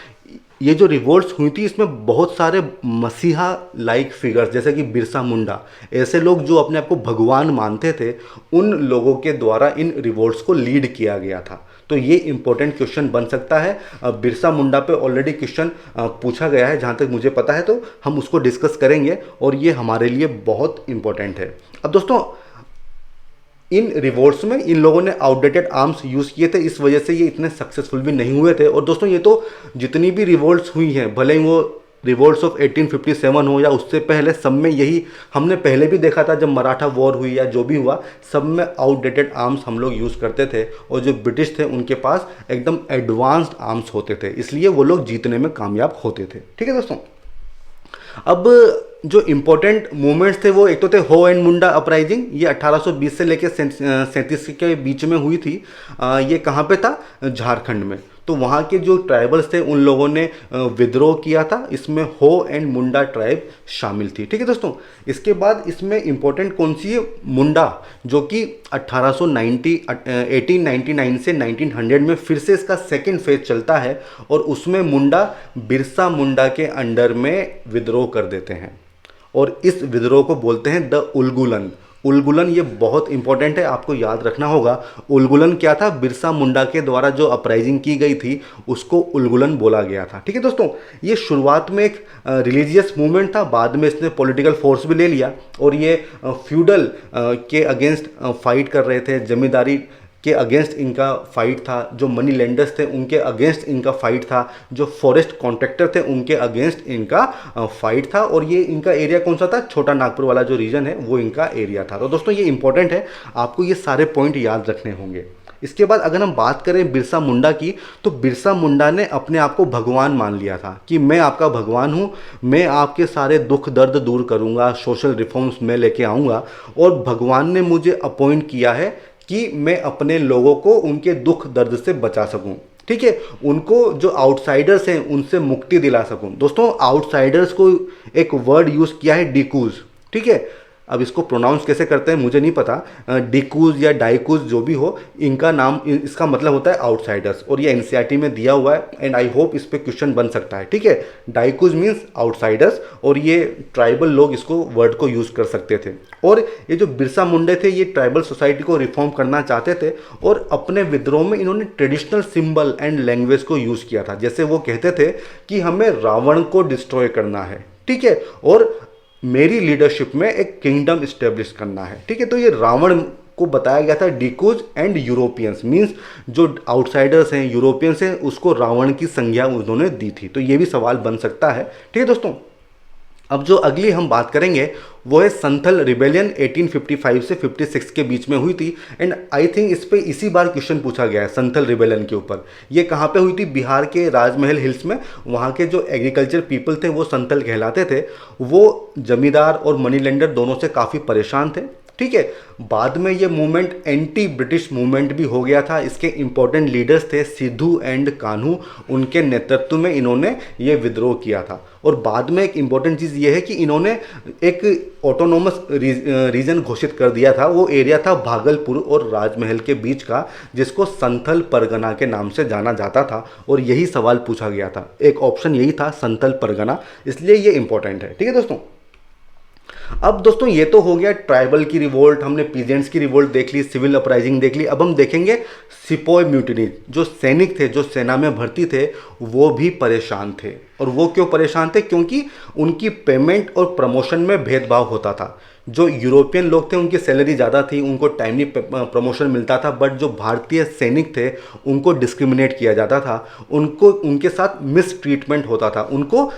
ये जो रिवोल्ट्स हुई थी इसमें बहुत सारे मसीहा लाइक फिगर्स जैसे कि बिरसा मुंडा, ऐसे लोग जो अपने आप को भगवान मानते थे, उन लोगों के द्वारा इन रिवोल्ट्स को लीड किया गया था। तो ये इंपॉर्टेंट क्वेश्चन बन सकता है। बिरसा मुंडा पे ऑलरेडी क्वेश्चन पूछा गया है जहाँ तक मुझे पता है, तो हम उसको डिस्कस करेंगे और ये हमारे लिए बहुत इंपॉर्टेंट है। अब दोस्तों इन रिवोल्ट्स में इन लोगों ने आउटडेटेड आर्म्स यूज़ किए थे, इस वजह से ये इतने सक्सेसफुल भी नहीं हुए थे। और दोस्तों ये तो जितनी भी रिवोल्ट्स हुई हैं, भले ही वो रिवोल्ट्स ऑफ 1857 हो या उससे पहले, सब में यही हमने पहले भी देखा था। जब मराठा वॉर हुई या जो भी हुआ, सब में आउटडेटेड आर्म्स हम लोग यूज़ करते थे और जो ब्रिटिश थे उनके पास एकदम एडवांस्ड आर्म्स होते थे, इसलिए वो लोग जीतने में कामयाब होते थे। ठीक है दोस्तों, अब जो इम्पोर्टेंट मूवमेंट्स थे वो एक तो थे हो एंड मुंडा अपराइजिंग, ये 1820 से लेकर 37 के बीच में हुई थी। ये कहाँ पे था? झारखंड में। तो वहाँ के जो ट्राइबल्स थे उन लोगों ने विद्रोह किया था, इसमें हो एंड मुंडा ट्राइब शामिल थी। ठीक है दोस्तों, इसके बाद इसमें इंपॉर्टेंट कौन सी है? मुंडा, जो कि 1899 से 1900 में फिर से इसका सेकेंड फेज चलता है और उसमें मुंडा बिरसा मुंडा के अंडर में विद्रोह कर देते हैं और इस विद्रोह को बोलते हैं द उलगुलन। उलगुलन ये बहुत इंपॉर्टेंट है, आपको याद रखना होगा। उलगुलन क्या था? बिरसा मुंडा के द्वारा जो अपराइजिंग की गई थी उसको उलगुलन बोला गया था। ठीक है दोस्तों, ये शुरुआत में एक रिलीजियस मूवमेंट था, बाद में इसने पॉलिटिकल फोर्स भी ले लिया और ये फ्यूडल के अगेंस्ट फाइट कर रहे थे, जमींदारी के अगेंस्ट इनका फाइट था, जो मनी लेंडर्स थे उनके अगेंस्ट इनका फाइट था, जो फॉरेस्ट कॉन्ट्रैक्टर थे उनके अगेंस्ट इनका फाइट था। और ये इनका एरिया कौन सा था? छोटा नागपुर वाला जो रीजन है वो इनका एरिया था। तो दोस्तों ये इंपॉर्टेंट है, आपको ये सारे पॉइंट याद रखने होंगे। इसके बाद अगर हम बात करें बिरसा मुंडा की, तो बिरसा मुंडा ने अपने आप को भगवान मान लिया था कि मैं आपका भगवान हूँ, मैं आपके सारे दुख दर्द दूर करूँगा, सोशल रिफॉर्म्स मैं लेके आऊँगा और भगवान ने मुझे अपॉइंट किया है कि मैं अपने लोगों को उनके दुख दर्द से बचा सकूं। ठीक है, उनको जो आउटसाइडर्स हैं उनसे मुक्ति दिला सकूं। दोस्तों आउटसाइडर्स को एक वर्ड यूज़ किया है डिकूज। ठीक है, अब इसको प्रोनाउंस कैसे करते हैं मुझे नहीं पता, डिकूज या डाइकूज जो भी हो, इनका नाम, इसका मतलब होता है आउटसाइडर्स और ये एनसीईआरटी में दिया हुआ है एंड आई होप इस पे क्वेश्चन बन सकता है। ठीक है, डाइकूज मीन्स आउटसाइडर्स और ये ट्राइबल लोग इसको वर्ड को यूज़ कर सकते थे। और ये जो बिरसा मुंडे थे ये ट्राइबल सोसाइटी को रिफॉर्म करना चाहते थे और अपने विद्रोह में इन्होंने ट्रेडिशनल सिंबल एंड लैंग्वेज को यूज़ किया था। जैसे वो कहते थे कि हमें रावण को डिस्ट्रॉय करना है, ठीक है, और मेरी लीडरशिप में एक किंगडम इस्टेब्लिश करना है। ठीक है, तो ये रावण को बताया गया था डिकोज एंड यूरोपियंस, मींस जो आउटसाइडर्स हैं, यूरोपियंस हैं, उसको रावण की संज्ञा उन्होंने दी थी। तो ये भी सवाल बन सकता है। ठीक है दोस्तों, अब जो अगली हम बात करेंगे वो है संथल रिबेलियन 1855 से 56 के बीच में हुई थी एंड आई थिंक इस पे इसी बार क्वेश्चन पूछा गया है संथल रिबेलियन के ऊपर। ये कहाँ पे हुई थी? बिहार के राजमहल हिल्स में। वहाँ के जो एग्रीकल्चर पीपल थे वो संथल कहलाते थे। वो जमींदार और मनी लेंडर दोनों से काफ़ी परेशान थे। ठीक है, बाद में ये मूवमेंट एंटी ब्रिटिश मूवमेंट भी हो गया था। इसके इंपॉर्टेंट लीडर्स थे सिद्धू एंड कान्हू, उनके नेतृत्व में इन्होंने ये विद्रोह किया था। और बाद में एक इंपॉर्टेंट चीज़ ये है कि इन्होंने एक ऑटोनोमस रीजन घोषित कर दिया था। वो एरिया था भागलपुर और राजमहल के बीच का, जिसको संथल परगना के नाम से जाना जाता था और यही सवाल पूछा गया था। एक ऑप्शन यही था संथल परगना, इसलिए ये इंपॉर्टेंट है। ठीक है दोस्तों, अब दोस्तों ये तो हो गया ट्राइबल की रिवोल्ट, हमने पीजेंट्स की रिवोल्ट देख ली, सिविल अपराइजिंग देख ली। अब हम देखेंगे सिपोय म्यूटिनी। जो सैनिक थे, जो सेना में भर्ती थे, वो भी परेशान थे। और वो क्यों परेशान थे? क्योंकि उनकी पेमेंट और प्रमोशन में भेदभाव होता था। जो यूरोपियन लोग थे उनकी सैलरी ज़्यादा थी, उनको टाइमली प्रमोशन मिलता था, बट जो भारतीय सैनिक थे उनको डिस्क्रिमिनेट किया जाता था, उनको उनके साथ मिस ट्रीटमेंट होता था, उनको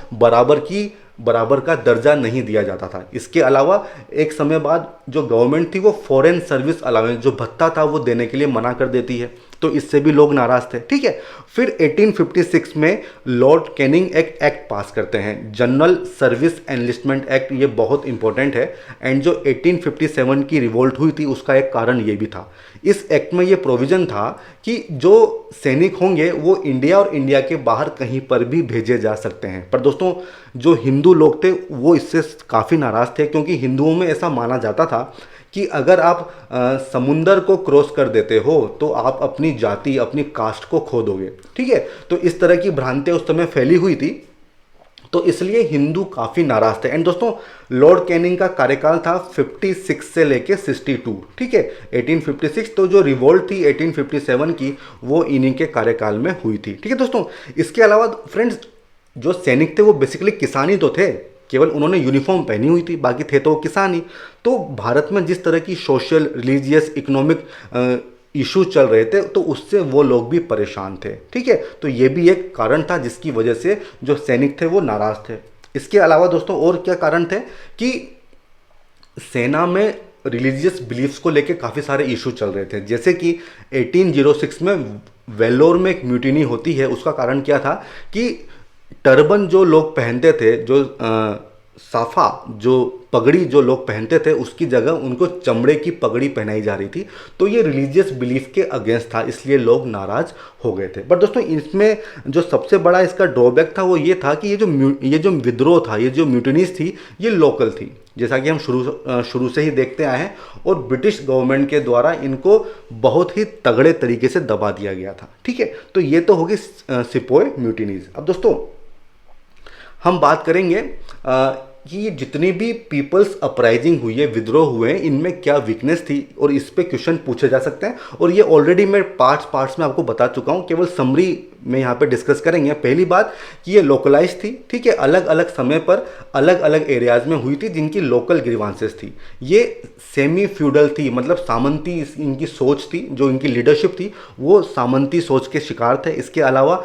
बराबर का दर्जा नहीं दिया जाता था। इसके अलावा एक समय बाद जो गवर्नमेंट थी वो फॉरेन सर्विस अलाउंस, जो भत्ता था, वो देने के लिए मना कर देती है। तो इससे भी लोग नाराज थे, ठीक है। फिर 1856 में लॉर्ड कैनिंग एक एक्ट पास करते हैं, जनरल सर्विस एनलिस्टमेंट एक्ट, ये बहुत इंपॉर्टेंट है। एंड जो 1857 की रिवोल्ट हुई थी उसका एक कारण ये भी था, इस एक्ट में ये प्रोविजन था कि जो सैनिक होंगे वो इंडिया और इंडिया के बाहर कहीं पर भी भेजे जा सकते हैं। पर दोस्तों जो हिंदू लोग थे वो इससे काफ़ी नाराज़ थे, क्योंकि हिंदुओं में ऐसा माना जाता था कि अगर आप समुंदर को क्रॉस कर देते हो तो आप अपनी जाति, अपनी कास्ट को खो दोगे, ठीक है। तो इस तरह की भ्रांतियाँ उस समय फैली हुई थी, तो इसलिए हिंदू काफ़ी नाराज थे। एंड दोस्तों लॉर्ड कैनिंग का कार्यकाल था 56 से लेके 62, ठीक है। 1856, तो जो रिवोल्ट थी 1857 की वो इन्हीं के कार्यकाल में हुई थी, ठीक है दोस्तों। इसके अलावा फ्रेंड्स जो सैनिक थे वो बेसिकली किसान ही तो थे, केवल उन्होंने यूनिफॉर्म पहनी हुई थी, बाकी थे तो वो किसान ही। तो भारत में जिस तरह की सोशल, रिलीजियस, इकोनॉमिक इशू चल रहे थे तो उससे वो लोग भी परेशान थे, ठीक है। तो ये भी एक कारण था जिसकी वजह से जो सैनिक थे वो नाराज थे। इसके अलावा दोस्तों और क्या कारण थे कि सेना में रिलीजियस बिलीफ्स को लेके काफ़ी सारे इशू चल रहे थे, जैसे कि 1806 में वेलोर में एक म्यूटिनी होती है। उसका कारण क्या था कि टर्बन जो लोग पहनते थे, जो साफा, जो पगड़ी जो लोग पहनते थे, उसकी जगह उनको चमड़े की पगड़ी पहनाई जा रही थी। तो ये रिलीजियस बिलीफ के अगेंस्ट था, इसलिए लोग नाराज हो गए थे। बट दोस्तों इसमें जो सबसे बड़ा इसका ड्रॉबैक था वो ये था कि ये जो विद्रोह था, ये जो म्यूटनीज थी, ये लोकल थी, जैसा कि हम शुरू से ही देखते आए हैं। और ब्रिटिश गवर्नमेंट के द्वारा इनको बहुत ही तगड़े तरीके से दबा दिया गया था, ठीक है। तो ये तो होगी सिपोय म्यूटनीज। अब दोस्तों हम बात करेंगे कि ये जितनी भी पीपल्स अपराइजिंग हुई है, विद्रोह हुए हैं, इनमें क्या वीकनेस थी, और इस पे क्वेश्चन पूछे जा सकते हैं। और ये ऑलरेडी मैं पार्ट्स में आपको बता चुका हूँ, केवल समरी में यहाँ पे डिस्कस करेंगे। पहली बात कि ये लोकलाइज थी, ठीक है, अलग अलग समय पर अलग अलग एरियाज में हुई थी जिनकी लोकल ग्रीवांसेस थी। ये सेमी फ्यूडल थी, मतलब सामंती इनकी सोच थी, जो इनकी लीडरशिप थी वो सामंती सोच के शिकार थे। इसके अलावा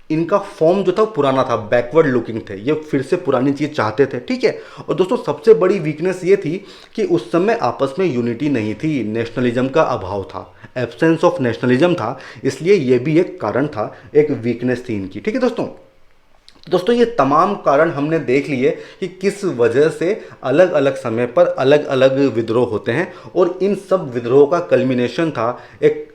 इनका फॉर्म जो था पुराना था, बैकवर्ड लुकिंग थे, ये फिर से पुरानी चीज़ चाहते थे, ठीक है। और दोस्तों सबसे बड़ी वीकनेस ये थी कि उस समय आपस में यूनिटी नहीं थी, नेशनलिज्म का अभाव था, एब्सेंस ऑफ नेशनलिज्म था, इसलिए ये भी एक कारण था, एक वीकनेस थी इनकी, ठीक है दोस्तों ये तमाम कारण हमने देख लिए कि किस वजह से अलग अलग समय पर अलग अलग विद्रोह होते हैं। और इन सब विद्रोह का कल्मिनेशन था, एक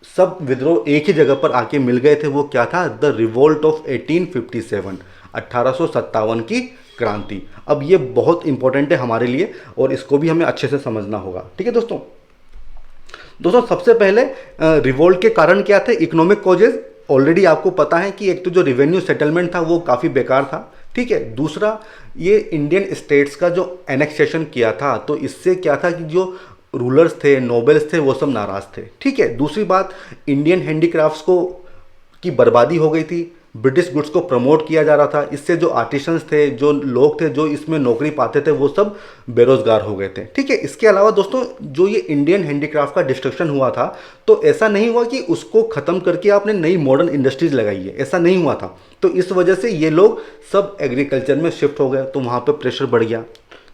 सब विद्रोह एक ही जगह पर आके मिल गए थे। वो क्या था? द रिवोल्ट ऑफ 1857, 1857 की क्रांति। अब ये बहुत इंपॉर्टेंट है हमारे लिए और इसको भी हमें अच्छे से समझना होगा, ठीक है दोस्तों सबसे पहले रिवोल्ट के कारण क्या थे? इकोनॉमिक कॉजेज ऑलरेडी आपको पता है कि एक तो जो रिवेन्यू सेटलमेंट था वो काफ़ी बेकार था, ठीक है। दूसरा, ये इंडियन स्टेट्स का जो एनेक्सेशन किया था, तो इससे क्या था कि जो रूलर्स थे, नोबल्स थे, वो सब नाराज थे, ठीक है। दूसरी बात, इंडियन हैंडीक्राफ्ट्स को की बर्बादी हो गई थी, ब्रिटिश गुड्स को प्रमोट किया जा रहा था, इससे जो आर्टिसंस थे, जो लोग थे जो इसमें नौकरी पाते थे, वो सब बेरोजगार हो गए थे, ठीक है। इसके अलावा दोस्तों जो ये इंडियन हैंडीक्राफ्ट का डिस्ट्रक्शन हुआ था, तो ऐसा नहीं हुआ कि उसको ख़त्म करके आपने नई मॉडर्न इंडस्ट्रीज लगाई है, ऐसा नहीं हुआ था। तो इस वजह से ये लोग सब एग्रीकल्चर में शिफ्ट हो गए, तो वहाँ पर प्रेशर बढ़ गया।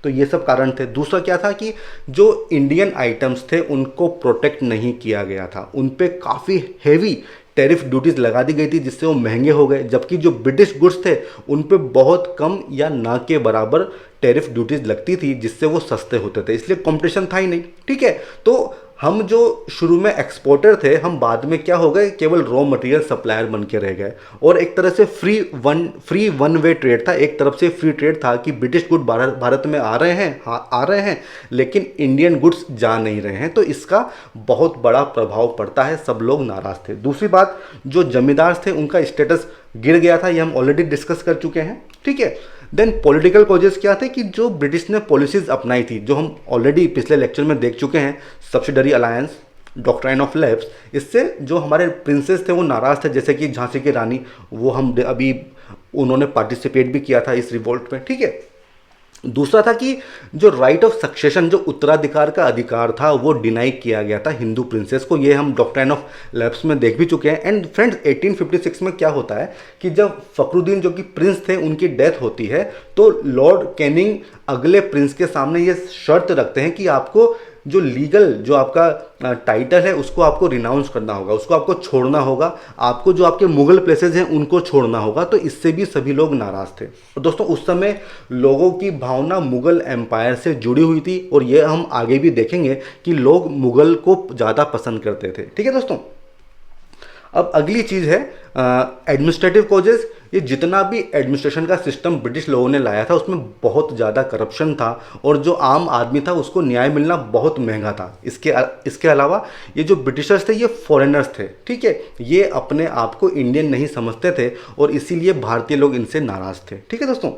तो ये सब कारण थे। दूसरा क्या था कि जो इंडियन आइटम्स थे उनको प्रोटेक्ट नहीं किया गया था, उन पे काफ़ी हैवी टैरिफ ड्यूटीज लगा दी गई थी, जिससे वो महंगे हो गए। जबकि जो ब्रिटिश गुड्स थे उन पे बहुत कम या ना के बराबर टैरिफ ड्यूटीज लगती थी, जिससे वो सस्ते होते थे, इसलिए कंपटीशन था ही नहीं, ठीक है। तो हम जो शुरू में एक्सपोर्टर थे, हम बाद में क्या हो गए? केवल रॉ मटेरियल सप्लायर बन के रह गए। और एक तरह से फ्री वन वे ट्रेड था, एक तरफ से फ्री ट्रेड था कि ब्रिटिश गुड भारत में आ रहे हैं, हाँ आ रहे हैं, लेकिन इंडियन गुड्स जा नहीं रहे हैं। तो इसका बहुत बड़ा प्रभाव पड़ता है, सब लोग नाराज थे। दूसरी बात, जो जमींदार थे उनका स्टेटस गिर गया था, ये हम ऑलरेडी डिस्कस कर चुके हैं, ठीक है। देन पॉलिटिकल कॉजेस क्या थे कि जो ब्रिटिश ने पॉलिसीज अपनाई थी, जो हम ऑलरेडी पिछले लेक्चर में देख चुके हैं, subsidiary alliance, doctrine of lapse, इससे जो हमारे प्रिंसेस थे वो नाराज थे, जैसे कि झांसी की रानी, वो हम अभी उन्होंने पार्टिसिपेट भी किया था इस रिवोल्ट में, ठीक है। दूसरा था कि जो राइट ऑफ सक्सेशन, जो उत्तराधिकार का अधिकार था, वो डिनाई किया गया था हिंदू प्रिंसेस को, ये हम डॉक्ट्राइन ऑफ लैप्स में देख भी चुके हैं। एंड फ्रेंड्स 1856 में क्या होता है कि जब फखरुद्दीन जो कि प्रिंस थे उनकी डेथ होती है, तो लॉर्ड कैनिंग अगले प्रिंस के सामने ये शर्त रखते हैं कि आपको जो लीगल जो आपका टाइटल है उसको आपको रिनाउंस करना होगा, उसको आपको छोड़ना होगा, आपको जो आपके मुगल प्लेसेस हैं उनको छोड़ना होगा। तो इससे भी सभी लोग नाराज़ थे। और दोस्तों उस समय लोगों की भावना मुगल एम्पायर से जुड़ी हुई थी, और ये हम आगे भी देखेंगे कि लोग मुगल को ज़्यादा पसंद करते थे। ठीक है दोस्तों, अब अगली चीज़ है एडमिनिस्ट्रेटिव कॉजेज। ये जितना भी एडमिनिस्ट्रेशन का सिस्टम ब्रिटिश लोगों ने लाया था उसमें बहुत ज़्यादा करप्शन था, और जो आम आदमी था उसको न्याय मिलना बहुत महंगा था। इसके अलावा ये जो ब्रिटिशर्स थे ये फॉरेनर्स थे, ठीक है, ये अपने आप को इंडियन नहीं समझते थे, और इसीलिए भारतीय लोग इनसे नाराज़ थे। ठीक है दोस्तों,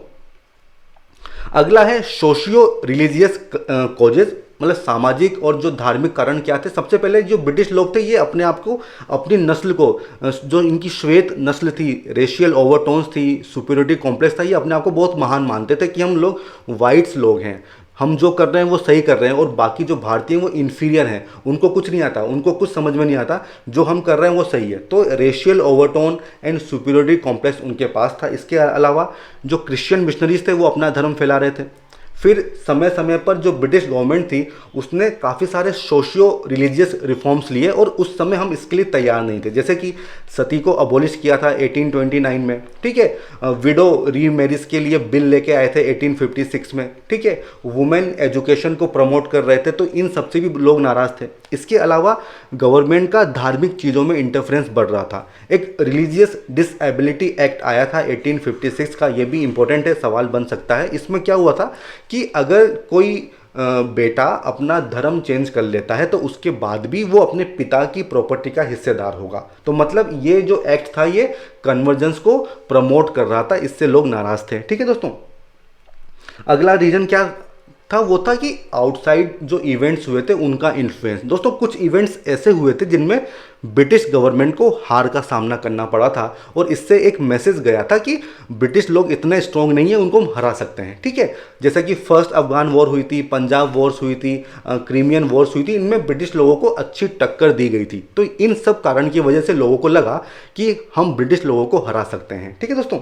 अगला है सोशियो रिलीजियस कॉजेज, मतलब सामाजिक और जो धार्मिक कारण क्या थे। सबसे पहले जो ब्रिटिश लोग थे ये अपने आप को, अपनी नस्ल को, जो इनकी श्वेत नस्ल थी, रेशियल ओवरटोन्स थी, सुपीरियरिटी कॉम्प्लेक्स था, ये अपने आप को बहुत महान मानते थे कि हम लोग वाइट्स लोग हैं, हम जो कर रहे हैं वो सही कर रहे हैं, और बाकी जो भारतीय हैं वो इन्फीरियर हैं, उनको कुछ नहीं आता, उनको कुछ समझ में नहीं आता, जो हम कर रहे हैं वो सही है। तो racial overtone and superiority complex उनके पास था। इसके अलावा जो क्रिश्चियन मिशनरीज थे वो अपना धर्म फैला रहे थे। फिर समय समय पर जो ब्रिटिश गवर्नमेंट थी उसने काफ़ी सारे सोशियो रिलीजियस रिफॉर्म्स लिए, और उस समय हम इसके लिए तैयार नहीं थे। जैसे कि सती को अबोलिश किया था 1829 में, ठीक है, विडो रीमैरिज के लिए बिल लेके आए थे 1856 में, ठीक है, वुमेन एजुकेशन को प्रमोट कर रहे थे, तो इन सबसे भी लोग नाराज़ थे। इसके अलावा गवर्नमेंट का धार्मिक चीज़ों में इंटरफेरेंस बढ़ रहा था। एक रिलीजियस डिसएबिलिटी एक्ट आया था 1856 का, ये भी इंपॉर्टेंट है, सवाल बन सकता है। इसमें क्या हुआ था कि अगर कोई बेटा अपना धर्म चेंज कर लेता है तो उसके बाद भी वो अपने पिता की प्रॉपर्टी का हिस्सेदार होगा। तो मतलब ये जो एक्ट था ये कन्वर्जेंस को प्रमोट कर रहा था, इससे लोग नाराज थे। ठीक है दोस्तों, अगला रीजन क्या था, वो था कि आउटसाइड जो इवेंट्स हुए थे उनका इन्फ्लुएंस। दोस्तों कुछ इवेंट्स ऐसे हुए थे जिनमें ब्रिटिश गवर्नमेंट को हार का सामना करना पड़ा था, और इससे एक मैसेज गया था कि ब्रिटिश लोग इतने स्ट्रॉन्ग नहीं है, उनको हम हरा सकते हैं। ठीक है, जैसा कि फर्स्ट अफगान वॉर हुई थी, पंजाब वॉर्स हुई थी, क्रीमियन वॉर्स हुई थी, इनमें ब्रिटिश लोगों को अच्छी टक्कर दी गई थी। तो इन सब कारण की वजह से लोगों को लगा कि हम ब्रिटिश लोगों को हरा सकते हैं। ठीक है दोस्तों,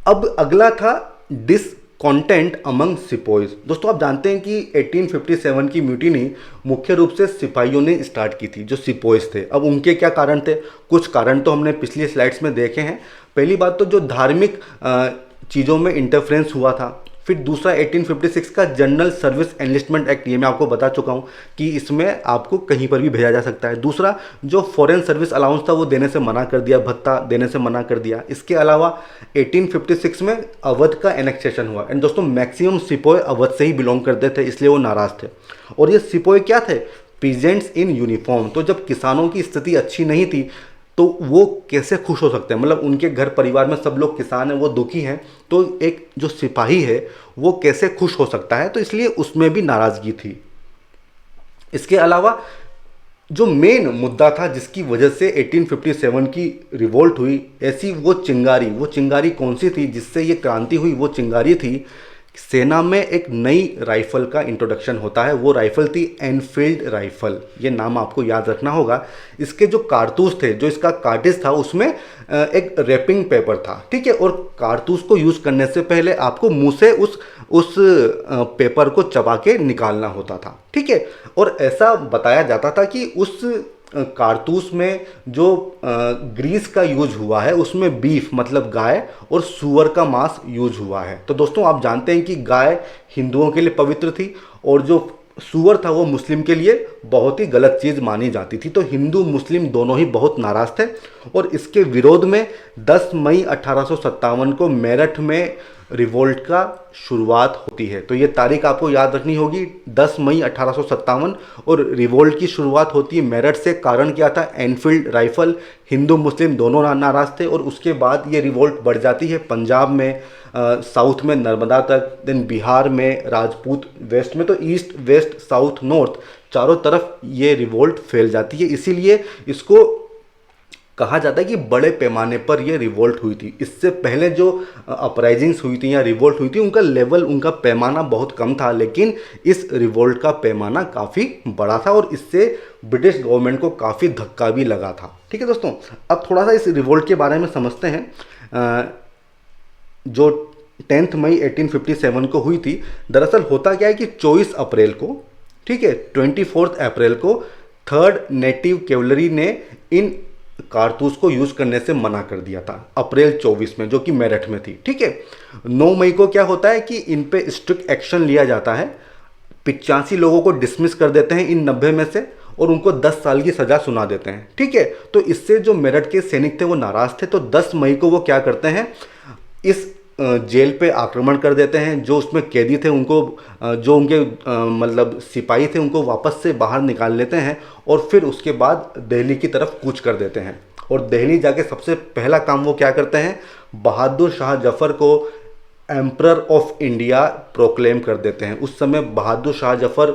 अब अगला था डिसकॉन्टेंट अमंग सिपोइज। दोस्तों आप जानते हैं कि 1857 की म्यूटिनी मुख्य रूप से सिपाहियों ने स्टार्ट की थी, जो सिपोइज थे। अब उनके क्या कारण थे, कुछ कारण तो हमने पिछली स्लाइड्स में देखे हैं। पहली बात तो जो धार्मिक चीज़ों में इंटरफेरेंस हुआ था। फिर दूसरा 1856 का जनरल सर्विस एनलिस्टमेंट एक्ट, ये मैं आपको बता चुका हूँ कि इसमें आपको कहीं पर भी भेजा जा सकता है। दूसरा जो फॉरेन सर्विस अलाउंस था वो देने से मना कर दिया, भत्ता देने से मना कर दिया। इसके अलावा 1856 में अवध का एनेक्सेशन हुआ। एंड दोस्तों मैक्सिमम सिपोय अवध से ही बिलोंग करते थे, इसलिए वो नाराज़ थे। और ये सिपोय क्या थे, पीजेंट्स इन यूनिफॉर्म। तो जब किसानों की स्थिति अच्छी नहीं थी तो वो कैसे खुश हो सकते हैं, मतलब उनके घर परिवार में सब लोग किसान हैं, वो दुखी हैं, तो एक जो सिपाही है वो कैसे खुश हो सकता है, तो इसलिए उसमें भी नाराज़गी थी। इसके अलावा जो मेन मुद्दा था जिसकी वजह से 1857 की रिवोल्ट हुई, ऐसी वो चिंगारी कौन सी थी जिससे ये क्रांति हुई, वो चिंगारी थी सेना में एक नई राइफल का इंट्रोडक्शन होता है। वो राइफल थी एनफील्ड राइफल, ये नाम आपको याद रखना होगा। इसके जो कारतूस थे, जो इसका कार्टिज था, उसमें एक रैपिंग पेपर था, ठीक है, और कारतूस को यूज़ करने से पहले आपको मुंह से उस पेपर को चबा के निकालना होता था, ठीक है। और ऐसा बताया जाता था कि उस कारतूस में जो ग्रीस का यूज हुआ है उसमें बीफ मतलब गाय और सुअर का मांस यूज हुआ है। तो दोस्तों आप जानते हैं कि गाय हिंदुओं के लिए पवित्र थी और जो सुअर था वो मुस्लिम के लिए बहुत ही गलत चीज़ मानी जाती थी। तो हिंदू मुस्लिम दोनों ही बहुत नाराज़ थे और इसके विरोध में 10 मई 1857 को मेरठ में रिवोल्ट का शुरुआत होती है। तो ये तारीख आपको याद रखनी होगी, 10 मई 1857, और रिवोल्ट की शुरुआत होती है मेरठ से। कारण क्या था, एनफील्ड राइफल। हिंदू मुस्लिम दोनों नाराज़ थे और उसके बाद ये रिवोल्ट बढ़ जाती है पंजाब में, साउथ में नर्मदा तक, देन बिहार में राजपूत, वेस्ट में, तो ईस्ट वेस्ट साउथ नॉर्थ चारों तरफ ये रिवोल्ट फैल जाती है। इसीलिए इसको कहा जाता है कि बड़े पैमाने पर यह रिवोल्ट हुई थी। इससे पहले जो अपराइजिंग्स हुई थी या रिवोल्ट हुई थी उनका लेवल, उनका पैमाना बहुत कम था, लेकिन इस रिवोल्ट का पैमाना काफ़ी बड़ा था और इससे ब्रिटिश गवर्नमेंट को काफ़ी धक्का भी लगा था। ठीक है दोस्तों, अब थोड़ा सा इस रिवोल्ट के बारे में समझते हैं। जो 10 मई 1857 को हुई थी, दरअसल होता क्या है कि 24 अप्रैल को ठीक है। 24 अप्रैल को 3rd नेटिव कैवलरी ने इन कारतूस को यूज करने से मना कर दिया था अप्रैल 24 में, जो कि मेरठ में थी। ठीक है। 9 मई को क्या होता है कि इन पे स्ट्रिक्ट एक्शन लिया जाता है। 85 लोगों को डिसमिस कर देते हैं इन 90 में से, और उनको 10 साल की सजा सुना देते हैं। ठीक है। तो इससे जो मेरठ के सैनिक थे वो नाराज थे, तो 10 मई को वो क्या करते हैं, इस जेल पे आक्रमण कर देते हैं। जो उसमें कैदी थे उनको, जो उनके मतलब सिपाही थे, उनको वापस से बाहर निकाल लेते हैं, और फिर उसके बाद दिल्ली की तरफ कूच कर देते हैं। और दिल्ली जाके सबसे पहला काम वो क्या करते हैं, बहादुर शाह जफर को एम्परर ऑफ इंडिया प्रोक्लेम कर देते हैं। उस समय बहादुर शाह जफर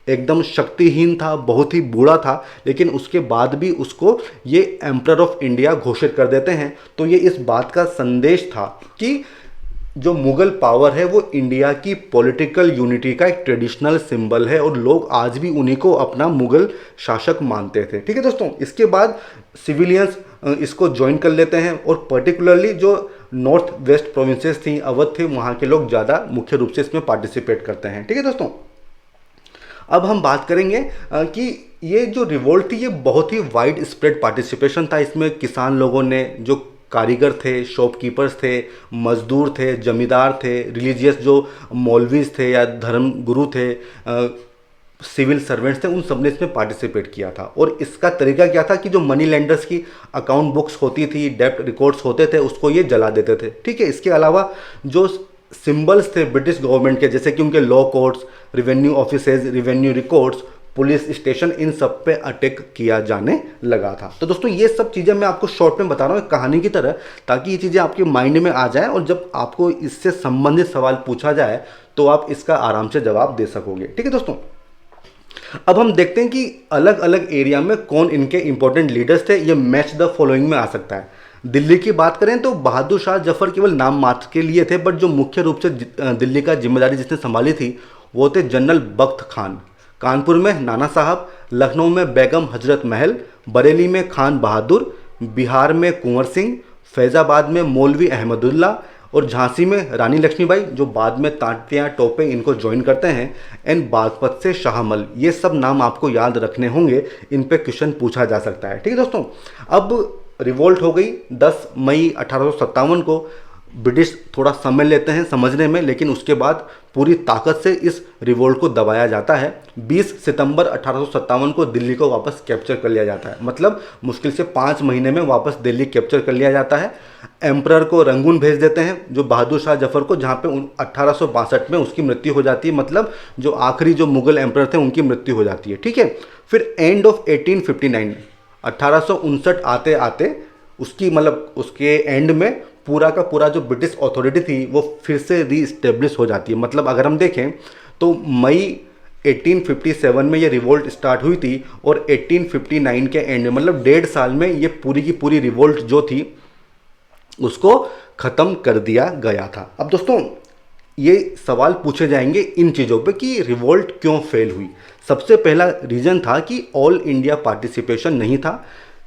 एकदम शक्तिहीन था, बहुत ही बूढ़ा था, लेकिन उसके बाद भी उसको ये एम्परर ऑफ इंडिया घोषित कर देते हैं। तो ये इस बात का संदेश था कि जो मुगल पावर है वो इंडिया की पॉलिटिकल यूनिटी का एक ट्रेडिशनल सिंबल है, और लोग आज भी उन्हीं को अपना मुगल शासक मानते थे। ठीक है दोस्तों। इसके बाद सिविलियंस इसको ज्वाइन कर लेते हैं, और पर्टिकुलरली जो नॉर्थ वेस्ट प्रोविंसेस थी, अवध थे, वहाँ के लोग ज़्यादा मुख्य रूप से इसमें पार्टिसिपेट करते हैं। ठीक है दोस्तों। अब हम बात करेंगे कि ये जो रिवोल्ट थी ये बहुत ही वाइड स्प्रेड पार्टिसिपेशन था। इसमें किसान लोगों ने, जो कारीगर थे, शॉपकीपर्स थे, मजदूर थे, जमींदार थे, रिलीजियस जो मौलवीज थे या धर्म गुरु थे, सिविल सर्वेंट्स थे, उन सब ने इसमें पार्टिसिपेट किया था। और इसका तरीका क्या था कि जो मनी लेंडर्स की अकाउंट बुक्स होती थी, डेप्ट रिकॉर्ड्स होते थे, उसको ये जला देते थे। ठीक है। इसके अलावा जो सिंबल्स थे ब्रिटिश गवर्नमेंट के, जैसे कि उनके law courts, revenue offices, revenue records, police station, इन सब पे अटैक किया जाने लगा था। तो दोस्तों ये सब चीज़ें मैं आपको शॉर्ट में बता रहा हूँ कहानी की तरह, ताकि ये चीज़ें आपके माइंड में आ जाएं, और जब आपको इससे संबंधित सवाल पूछा जाए तो आप इसका आराम से जवाब दे सकोगे। ठीक है दोस्तों। अब हम देखते हैं कि अलग अलग एरिया में कौन इनके इंपॉर्टेंट लीडर्स थे। ये मैच द फॉलोइंग में आ सकता है। दिल्ली की बात करें तो बहादुर शाह जफर केवल नाम मात्र के लिए थे, बट जो मुख्य रूप से दिल्ली का जिम्मेदारी जिसने संभाली थी वो थे जनरल बख्त खान। कानपुर में नाना साहब, लखनऊ में बेगम हजरत महल, बरेली में खान बहादुर, बिहार में कुंवर सिंह, फैज़ाबाद में मौलवी अहमदुल्ला, और झांसी में रानी लक्ष्मीबाई, जो बाद में तांतिया टोपे इनको ज्वाइन करते हैं, एंड बागपत से शाहमल। ये सब नाम आपको याद रखने होंगे, इन पे क्वेश्चन पूछा जा सकता है। ठीक है दोस्तों। अब रिवोल्ट हो गई 10 मई 1857 को। ब्रिटिश थोड़ा समय लेते हैं समझने में, लेकिन उसके बाद पूरी ताकत से इस रिवोल्ट को दबाया जाता है। 20 सितंबर 1857 को दिल्ली को वापस कैप्चर कर लिया जाता है। मतलब मुश्किल से 5 महीने में वापस दिल्ली कैप्चर कर लिया जाता है। एम्परर को रंगून भेज देते हैं, जो बहादुर शाह जफर को, जहाँ पे 1862 में उसकी मृत्यु हो जाती है। मतलब जो आखिरी जो मुगल एम्परर थे उनकी मृत्यु हो जाती है। ठीक है। फिर एंड ऑफ 1859, 1859 आते आते उसकी मतलब उसके एंड में पूरा का पूरा जो ब्रिटिश अथॉरिटी थी वो फिर से रीस्टेब्लिश हो जाती है। मतलब अगर हम देखें तो मई 1857 में ये रिवोल्ट स्टार्ट हुई थी, और 1859 के एंड में, मतलब 1.5 साल में, ये पूरी की पूरी रिवोल्ट जो थी उसको ख़त्म कर दिया गया था। अब दोस्तों ये सवाल पूछे जाएंगे इन चीज़ों पे कि रिवोल्ट क्यों फेल हुई। सबसे पहला रीज़न था कि ऑल इंडिया पार्टिसिपेशन नहीं था,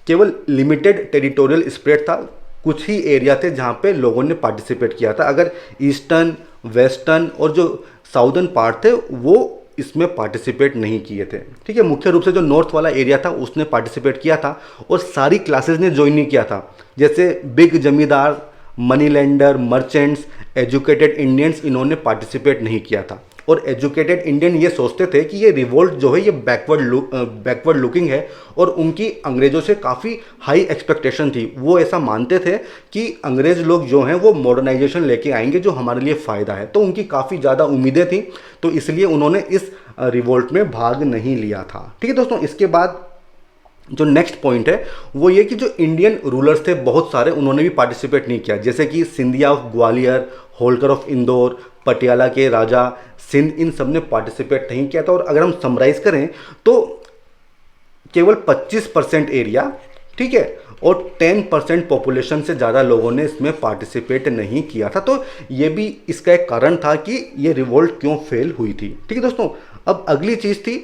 केवल लिमिटेड टेरिटोरियल स्प्रेड था। कुछ ही एरिया थे जहाँ पे लोगों ने पार्टिसिपेट किया था। अगर ईस्टर्न, वेस्टर्न और जो साउदर्न पार्ट थे वो इसमें पार्टिसिपेट नहीं किए थे। ठीक है। मुख्य रूप से जो नॉर्थ वाला एरिया था उसने पार्टिसिपेट किया था, और सारी क्लासेस ने ज्वाइन नहीं किया था। जैसे बिग जमींदार, money lender, merchants, educated Indians, इन्होंने पार्टिसिपेट नहीं किया था। और एजुकेटेड इंडियन ये सोचते थे कि ये रिवोल्ट जो है ये बैकवर्ड लुकिंग है, और उनकी अंग्रेज़ों से काफ़ी हाई एक्सपेक्टेशन थी। वो ऐसा मानते थे कि अंग्रेज़ लोग जो हैं वो मॉडर्नाइजेशन लेके आएंगे जो हमारे लिए फ़ायदा है। तो उनकी काफ़ी ज़्यादा उम्मीदें थी, तो इसलिए उन्होंने इस रिवोल्ट में भाग नहीं लिया था। ठीक है दोस्तों। इसके बाद जो नेक्स्ट पॉइंट है वो ये कि जो इंडियन रूलर्स थे बहुत सारे, उन्होंने भी पार्टिसिपेट नहीं किया। जैसे कि सिंधिया ऑफ ग्वालियर, होलकर ऑफ इंदौर, पटियाला के राजा, सिंध, इन सब ने पार्टिसिपेट नहीं किया था। और अगर हम समराइज करें तो केवल 25% एरिया, ठीक है, और 10% पॉपुलेशन से ज़्यादा लोगों ने इसमें पार्टिसिपेट नहीं किया था। तो ये भी इसका एक कारण था कि ये रिवोल्ट क्यों फेल हुई थी। ठीक है दोस्तों। अब अगली चीज़ थी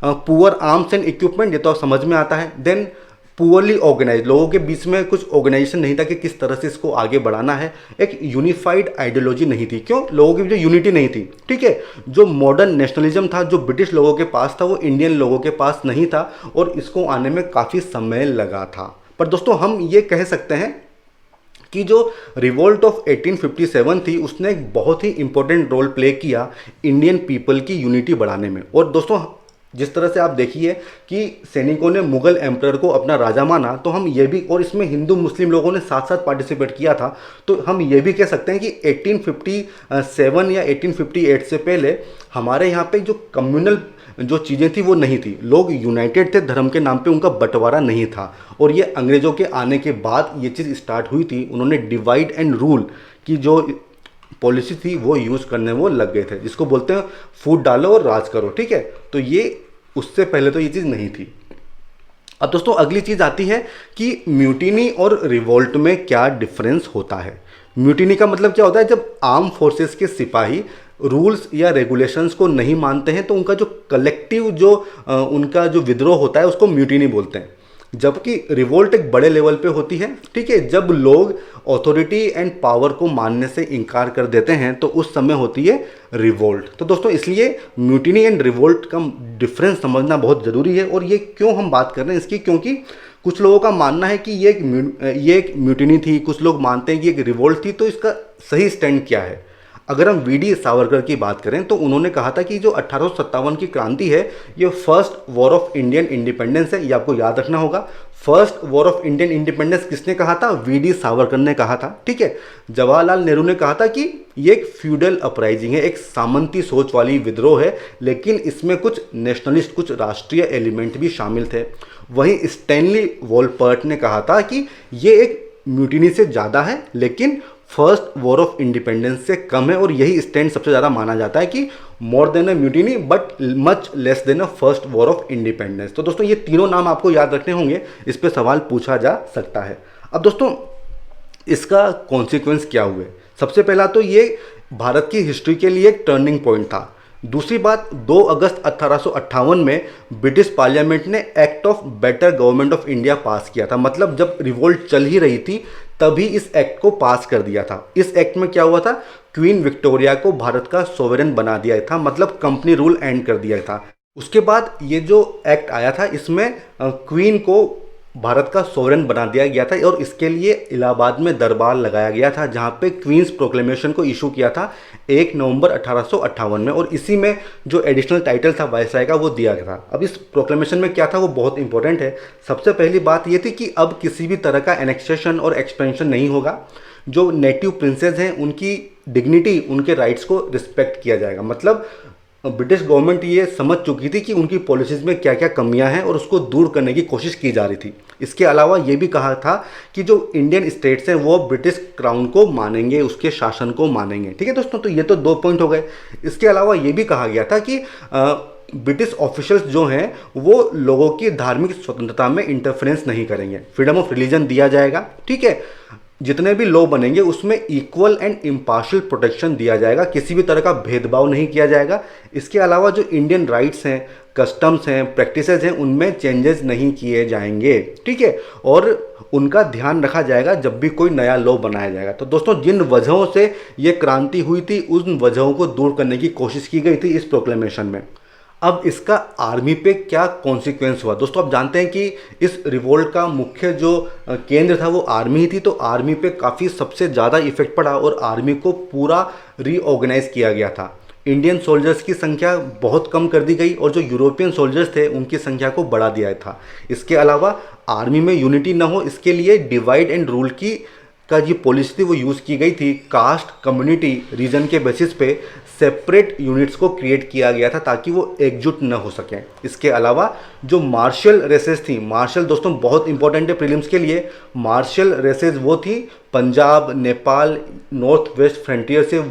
पुअर आर्म्स एंड इक्विपमेंट। ये तो समझ में आता है। देन पुअरली ऑर्गेनाइज, लोगों के बीच में कुछ ऑर्गेनाइजेशन नहीं था कि किस तरह से इसको आगे बढ़ाना है, एक यूनिफाइड आइडियोलॉजी नहीं थी। क्यों? लोगों की जो यूनिटी नहीं थी, ठीक है। जो मॉडर्न नेशनलिज्म था जो ब्रिटिश लोगों के पास था वो इंडियन लोगों के पास नहीं था, और इसको आने में काफ़ी समय लगा था। पर दोस्तों हम ये कह सकते हैं कि जो रिवोल्ट ऑफ 1857 थी उसने एक बहुत ही इंपॉर्टेंट रोल प्ले किया इंडियन पीपल की यूनिटी बढ़ाने में। और दोस्तों जिस तरह से आप देखिए कि सैनिकों ने मुगल एम्परर को अपना राजा माना, तो हम ये भी, और इसमें हिंदू मुस्लिम लोगों ने साथ साथ पार्टिसिपेट किया था, तो हम ये भी कह सकते हैं कि 1857 या 1858 से पहले हमारे यहाँ पे जो कम्युनल जो चीज़ें थी वो नहीं थी। लोग यूनाइटेड थे, धर्म के नाम पे उनका बंटवारा नहीं था। और ये अंग्रेज़ों के आने के बाद ये चीज़ स्टार्ट हुई थी। उन्होंने डिवाइड एंड रूल की जो पॉलिसी थी वो यूज़ करने वो लग गए थे, जिसको बोलते हैं फूट डालो और राज करो, ठीक है। तो ये उससे पहले तो ये चीज़ नहीं थी। अब दोस्तों अगली चीज़ आती है कि म्यूटिनी और रिवोल्ट में क्या डिफरेंस होता है। म्यूटिनी का मतलब क्या होता है? जब आर्म फोर्सेस के सिपाही रूल्स या रेगुलेशंस को नहीं मानते हैं तो उनका जो कलेक्टिव जो उनका जो विद्रोह होता है उसको म्यूटिनी बोलते हैं। जबकि रिवोल्ट एक बड़े लेवल पे होती है, ठीक है। जब लोग अथॉरिटी एंड पावर को मानने से इनकार कर देते हैं तो उस समय होती है रिवोल्ट। तो दोस्तों इसलिए म्यूटिनी एंड रिवोल्ट का डिफरेंस समझना बहुत ज़रूरी है। और ये क्यों हम बात कर रहे हैं इसकी? क्योंकि कुछ लोगों का मानना है कि ये एक म्यूटिनी थी, कुछ लोग मानते हैं कि एक रिवोल्ट थी। तो इसका सही स्टैंड क्या है? अगर हम वी.डी. सावरकर की बात करें तो उन्होंने कहा था कि जो 1857 की क्रांति है ये first war of Indian independence है। ये आपको याद रखना होगा। First war of Indian independence किसने कहा था? वी.डी. सावरकर ने कहा था, ठीक है। जवाहरलाल नेहरू ने कहा था कि ये एक फ्यूडल अपराइजिंग है, एक सामंती सोच वाली विद्रोह है, लेकिन इसमें कुछ नेशनलिस्ट, कुछ राष्ट्रीय एलिमेंट भी शामिल थे। वहीं स्टैनली वॉलपर्ट ने कहा था कि ये एक म्यूटिनी से ज़्यादा है लेकिन फर्स्ट वॉर ऑफ इंडिपेंडेंस से कम है। और यही स्टैंड सबसे ज़्यादा माना जाता है कि more than a mutiny but much less than a first war of independence. तो दोस्तों ये तीनों नाम आपको याद रखने होंगे, इस पे सवाल पूछा जा सकता है। अब दोस्तों इसका कॉन्सिक्वेंस क्या हुए? सबसे पहला तो ये भारत की हिस्ट्री के लिए एक टर्निंग पॉइंट था। दूसरी बात, 2 अगस्त 1858 में ब्रिटिश पार्लियामेंट ने act of better government of India pass किया था। मतलब जब रिवोल्ट चल ही रही थी तभी इस एक्ट को पास कर दिया था। इस एक्ट में क्या हुआ था? क्वीन विक्टोरिया को भारत का सोवरेन बना दिया था, मतलब कंपनी रूल एंड कर दिया था। उसके बाद ये जो एक्ट आया था इसमें क्वीन को भारत का सोवरेन बना दिया गया था, और इसके लिए इलाहाबाद में दरबार लगाया गया था जहां पे क्वींस प्रोक्लेमेशन को इशू किया था 1 नवंबर 1858 में। और इसी में जो एडिशनल टाइटल था वायसराय का वो दिया गया था। अब इस प्रोक्लेमेशन में क्या था वो बहुत इंपॉर्टेंट है। सबसे पहली बात ये थी कि अब किसी भी तरह का एनेक्सेशन और एक्सपेंशन नहीं होगा। जो नेटिव प्रिंसेस हैं उनकी डिग्निटी, उनके राइट्स को रिस्पेक्ट किया जाएगा। मतलब ब्रिटिश गवर्नमेंट ये समझ चुकी थी कि उनकी पॉलिसीज़ में क्या क्या कमियां हैं और उसको दूर करने की कोशिश की जा रही थी। इसके अलावा ये भी कहा था कि जो इंडियन स्टेट्स हैं वो ब्रिटिश क्राउन को मानेंगे, उसके शासन को मानेंगे, ठीक है दोस्तों। तो ये तो 2 पॉइंट हो गए। इसके अलावा ये भी कहा गया था कि ब्रिटिश ऑफिशियल्स जो हैं वो लोगों की धार्मिक स्वतंत्रता में इंटरफेरेंस नहीं करेंगे, फ्रीडम ऑफ रिलीजन दिया जाएगा, ठीक है। जितने भी लॉ बनेंगे उसमें इक्वल एंड इम्पार्शियल प्रोटेक्शन दिया जाएगा, किसी भी तरह का भेदभाव नहीं किया जाएगा। इसके अलावा जो इंडियन राइट्स हैं, कस्टम्स हैं, प्रैक्टिसेस हैं, उनमें चेंजेस नहीं किए जाएंगे, ठीक है। और उनका ध्यान रखा जाएगा जब भी कोई नया लॉ बनाया जाएगा। तो दोस्तों जिन वजहों से ये क्रांति हुई थी उन वजहों को दूर करने की कोशिश की गई थी इस प्रोक्लेमेशन में। अब इसका आर्मी पे क्या कॉन्सिक्वेंस हुआ? दोस्तों आप जानते हैं कि इस रिवोल्ट का मुख्य जो केंद्र था वो आर्मी ही थी। तो आर्मी पे काफ़ी सबसे ज़्यादा इफेक्ट पड़ा और आर्मी को पूरा रीऑर्गेनाइज किया गया था। इंडियन सोल्जर्स की संख्या बहुत कम कर दी गई और जो यूरोपियन सोल्जर्स थे उनकी संख्या को बढ़ा दिया था। इसके अलावा आर्मी में यूनिटी ना हो इसके लिए डिवाइड एंड रूल की का जो पॉलिसी थी वो यूज़ की गई थी। कास्ट, कम्युनिटी, रीजन के बेसिस पे सेपरेट यूनिट्स को क्रिएट किया गया था ताकि वो एकजुट न हो सकें। इसके अलावा जो मार्शल रेसेस थी, मार्शल दोस्तों बहुत इंपॉर्टेंट है प्रीलिम्स के लिए। मार्शल रेसेस वो थी Punjab, Nepal, north west frontier से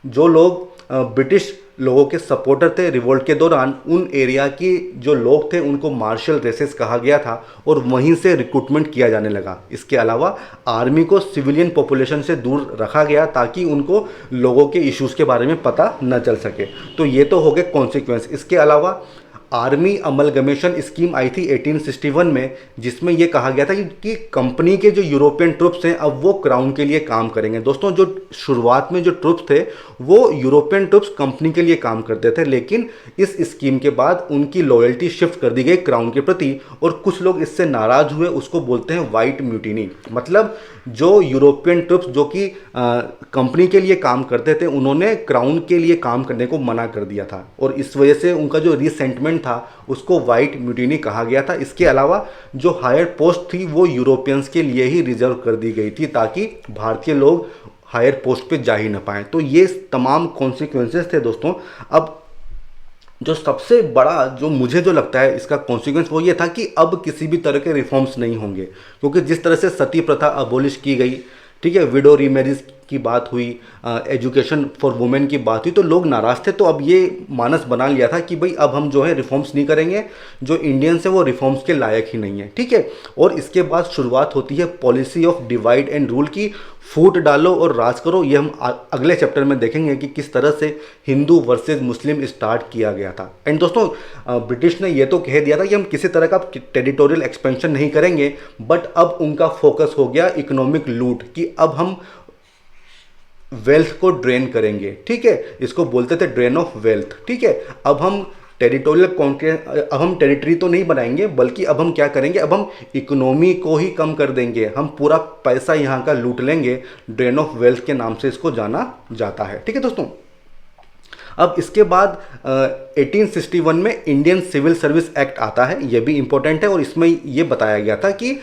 जो लोग ब्रिटिश लोगों के सपोर्टर थे रिवोल्ट के दौरान, उन एरिया की जो लोग थे उनको मार्शल रेसेस कहा गया था और वहीं से रिक्रूटमेंट किया जाने लगा। इसके अलावा आर्मी को सिविलियन पॉपुलेशन से दूर रखा गया ताकि उनको लोगों के इश्यूज़ के बारे में पता न चल सके। तो ये तो हो गए कॉन्सिक्वेंस। इसके अलावा आर्मी अमलगमेशन स्कीम आई थी 1861 में, जिसमें यह कहा गया था कि कंपनी के जो यूरोपियन ट्रुप्स हैं अब वो क्राउन के लिए काम करेंगे। दोस्तों जो शुरुआत में जो ट्रुप्स थे वो यूरोपियन ट्रुप्स कंपनी के लिए काम करते थे, लेकिन इस स्कीम के बाद उनकी लॉयल्टी शिफ्ट कर दी गई क्राउन के प्रति और कुछ लोग इससे नाराज हुए। उसको बोलते हैं वाइट म्यूटिनी। मतलब जो यूरोपियन ट्रुप्स जो कि कंपनी के लिए काम करते थे उन्होंने क्राउन के लिए काम करने को मना कर दिया था और इस वजह से उनका जो रिसेंटमेंट था उसको वाइट म्यूटिनी कहा गया था। इसके अलावा जो हायर पोस्ट थी वो यूरोपियंस के लिए ही रिजर्व कर दी गई थी ताकि भारतीय लोग हायर पोस्ट पे जा ही ना पाएँ। तो ये तमाम कॉन्सिक्वेंसेस थे दोस्तों। अब जो सबसे बड़ा जो मुझे जो लगता है इसका कॉन्सिक्वेंस वो ये था कि अब किसी भी तरह के रिफॉर्म्स नहीं होंगे, क्योंकि जिस तरह से सती प्रथा अबोलिश की गई, ठीक है, विडो रीमैरिज की बात हुई, एजुकेशन फॉर वुमेन की बात हुई, तो लोग नाराज़ थे। तो अब ये मानस बना लिया था कि भाई अब हम जो है रिफॉर्म्स नहीं करेंगे, जो इंडियंस है वो रिफॉर्म्स के लायक ही नहीं है, ठीक है। और इसके बाद शुरुआत होती है policy of divide and rule की, फूट डालो और राज करो। ये हम अगले चैप्टर में देखेंगे कि किस तरह से हिंदू वर्सेस मुस्लिम स्टार्ट किया गया था। एंड दोस्तों ब्रिटिश ने ये तो कह दिया था कि हम किसी तरह का टेरिटोरियल एक्सपेंशन नहीं करेंगे, बट अब उनका फोकस हो गया इकोनॉमिक लूट की। अब हम वेल्थ को ड्रेन करेंगे, ठीक है, इसको बोलते थे ड्रेन ऑफ वेल्थ, ठीक है। अब हम टेरिटरी तो नहीं बनाएंगे, बल्कि अब हम क्या करेंगे, अब हम इकोनॉमी को ही कम कर देंगे, हम पूरा पैसा यहाँ का लूट लेंगे। ड्रेन ऑफ वेल्थ के नाम से इसको जाना जाता है, ठीक है दोस्तों। अब इसके बाद 1861 में इंडियन सिविल सर्विस एक्ट आता है, यह भी इंपॉर्टेंट है और इसमें ये बताया गया था कि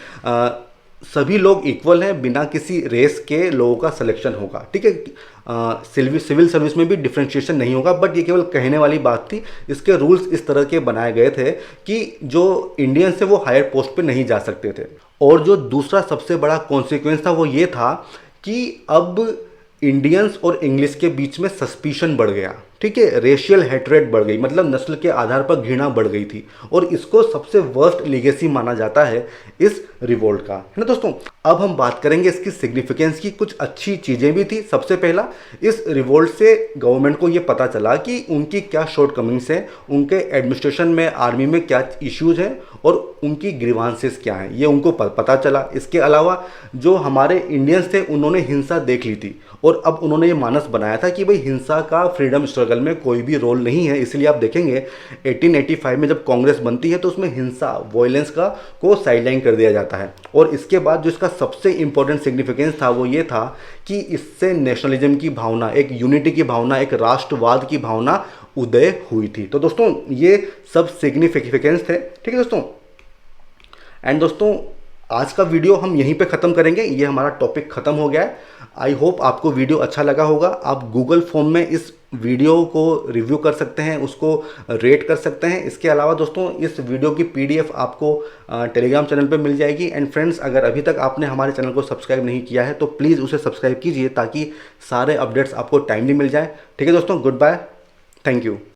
सभी लोग इक्वल हैं, बिना किसी रेस के लोगों का सिलेक्शन होगा, ठीक है। सिविल सर्विस में भी डिफ्रेंशिएशन नहीं होगा, बट ये केवल कहने वाली बात थी। इसके रूल्स इस तरह के बनाए गए थे कि जो इंडियंस है वो हायर पोस्ट पे नहीं जा सकते थे। और जो दूसरा सबसे बड़ा कॉन्सिक्वेंस था वो ये था कि अब इंडियंस और इंग्लिश के बीच में सस्पिशन बढ़ गया, ठीक है, रेशियल हेट्रेड बढ़ गई, मतलब नस्ल के आधार पर घृणा बढ़ गई थी। और इसको सबसे वर्स्ट लीगेसी माना जाता है इस रिवोल्ट का, है ना दोस्तों। अब हम बात करेंगे इसकी सिग्निफिकेंस की। कुछ अच्छी चीज़ें भी थी। सबसे पहला, इस रिवोल्ट से गवर्नमेंट को ये पता चला कि उनकी क्या शॉर्टकमिंग्स हैं, उनके एडमिनिस्ट्रेशन में, आर्मी में क्या इश्यूज हैं और उनकी ग्रीवांसेस क्या हैं, ये उनको पता चला। इसके अलावा जो हमारे इंडियंस थे उन्होंने हिंसा देख ली थी और अब उन्होंने ये मानस बनाया था कि भाई हिंसा का फ्रीडम स्ट्रगल में कोई भी रोल नहीं है। इसलिए आप देखेंगे 1885 में जब कांग्रेस बनती है तो उसमें हिंसा, वॉयलेंस को साइडलाइन कर दिया जाता है। और इसके बाद जो इसका सबसे इंपॉर्टेंट सिग्निफिकेंस था वो ये था कि इससे नेशनलिज्म की भावना, एक यूनिटी की भावना, एक राष्ट्रवाद की भावना उदय हुई थी। तो दोस्तों ये सब सिग्निफिकेंस थे, ठीक है दोस्तों। एंड दोस्तों आज का वीडियो हम यहीं पे ख़त्म करेंगे, ये हमारा टॉपिक ख़त्म हो गया है। आई होप आपको वीडियो अच्छा लगा होगा। आप गूगल फॉर्म में इस वीडियो को रिव्यू कर सकते हैं, उसको रेट कर सकते हैं। इसके अलावा दोस्तों इस वीडियो की PDF आपको टेलीग्राम चैनल पे मिल जाएगी। एंड फ्रेंड्स, अगर अभी तक आपने हमारे चैनल को सब्सक्राइब नहीं किया है तो प्लीज़ उसे सब्सक्राइब कीजिए ताकि सारे अपडेट्स आपको टाइमली मिल जाए, ठीक है दोस्तों। Good bye, thank you.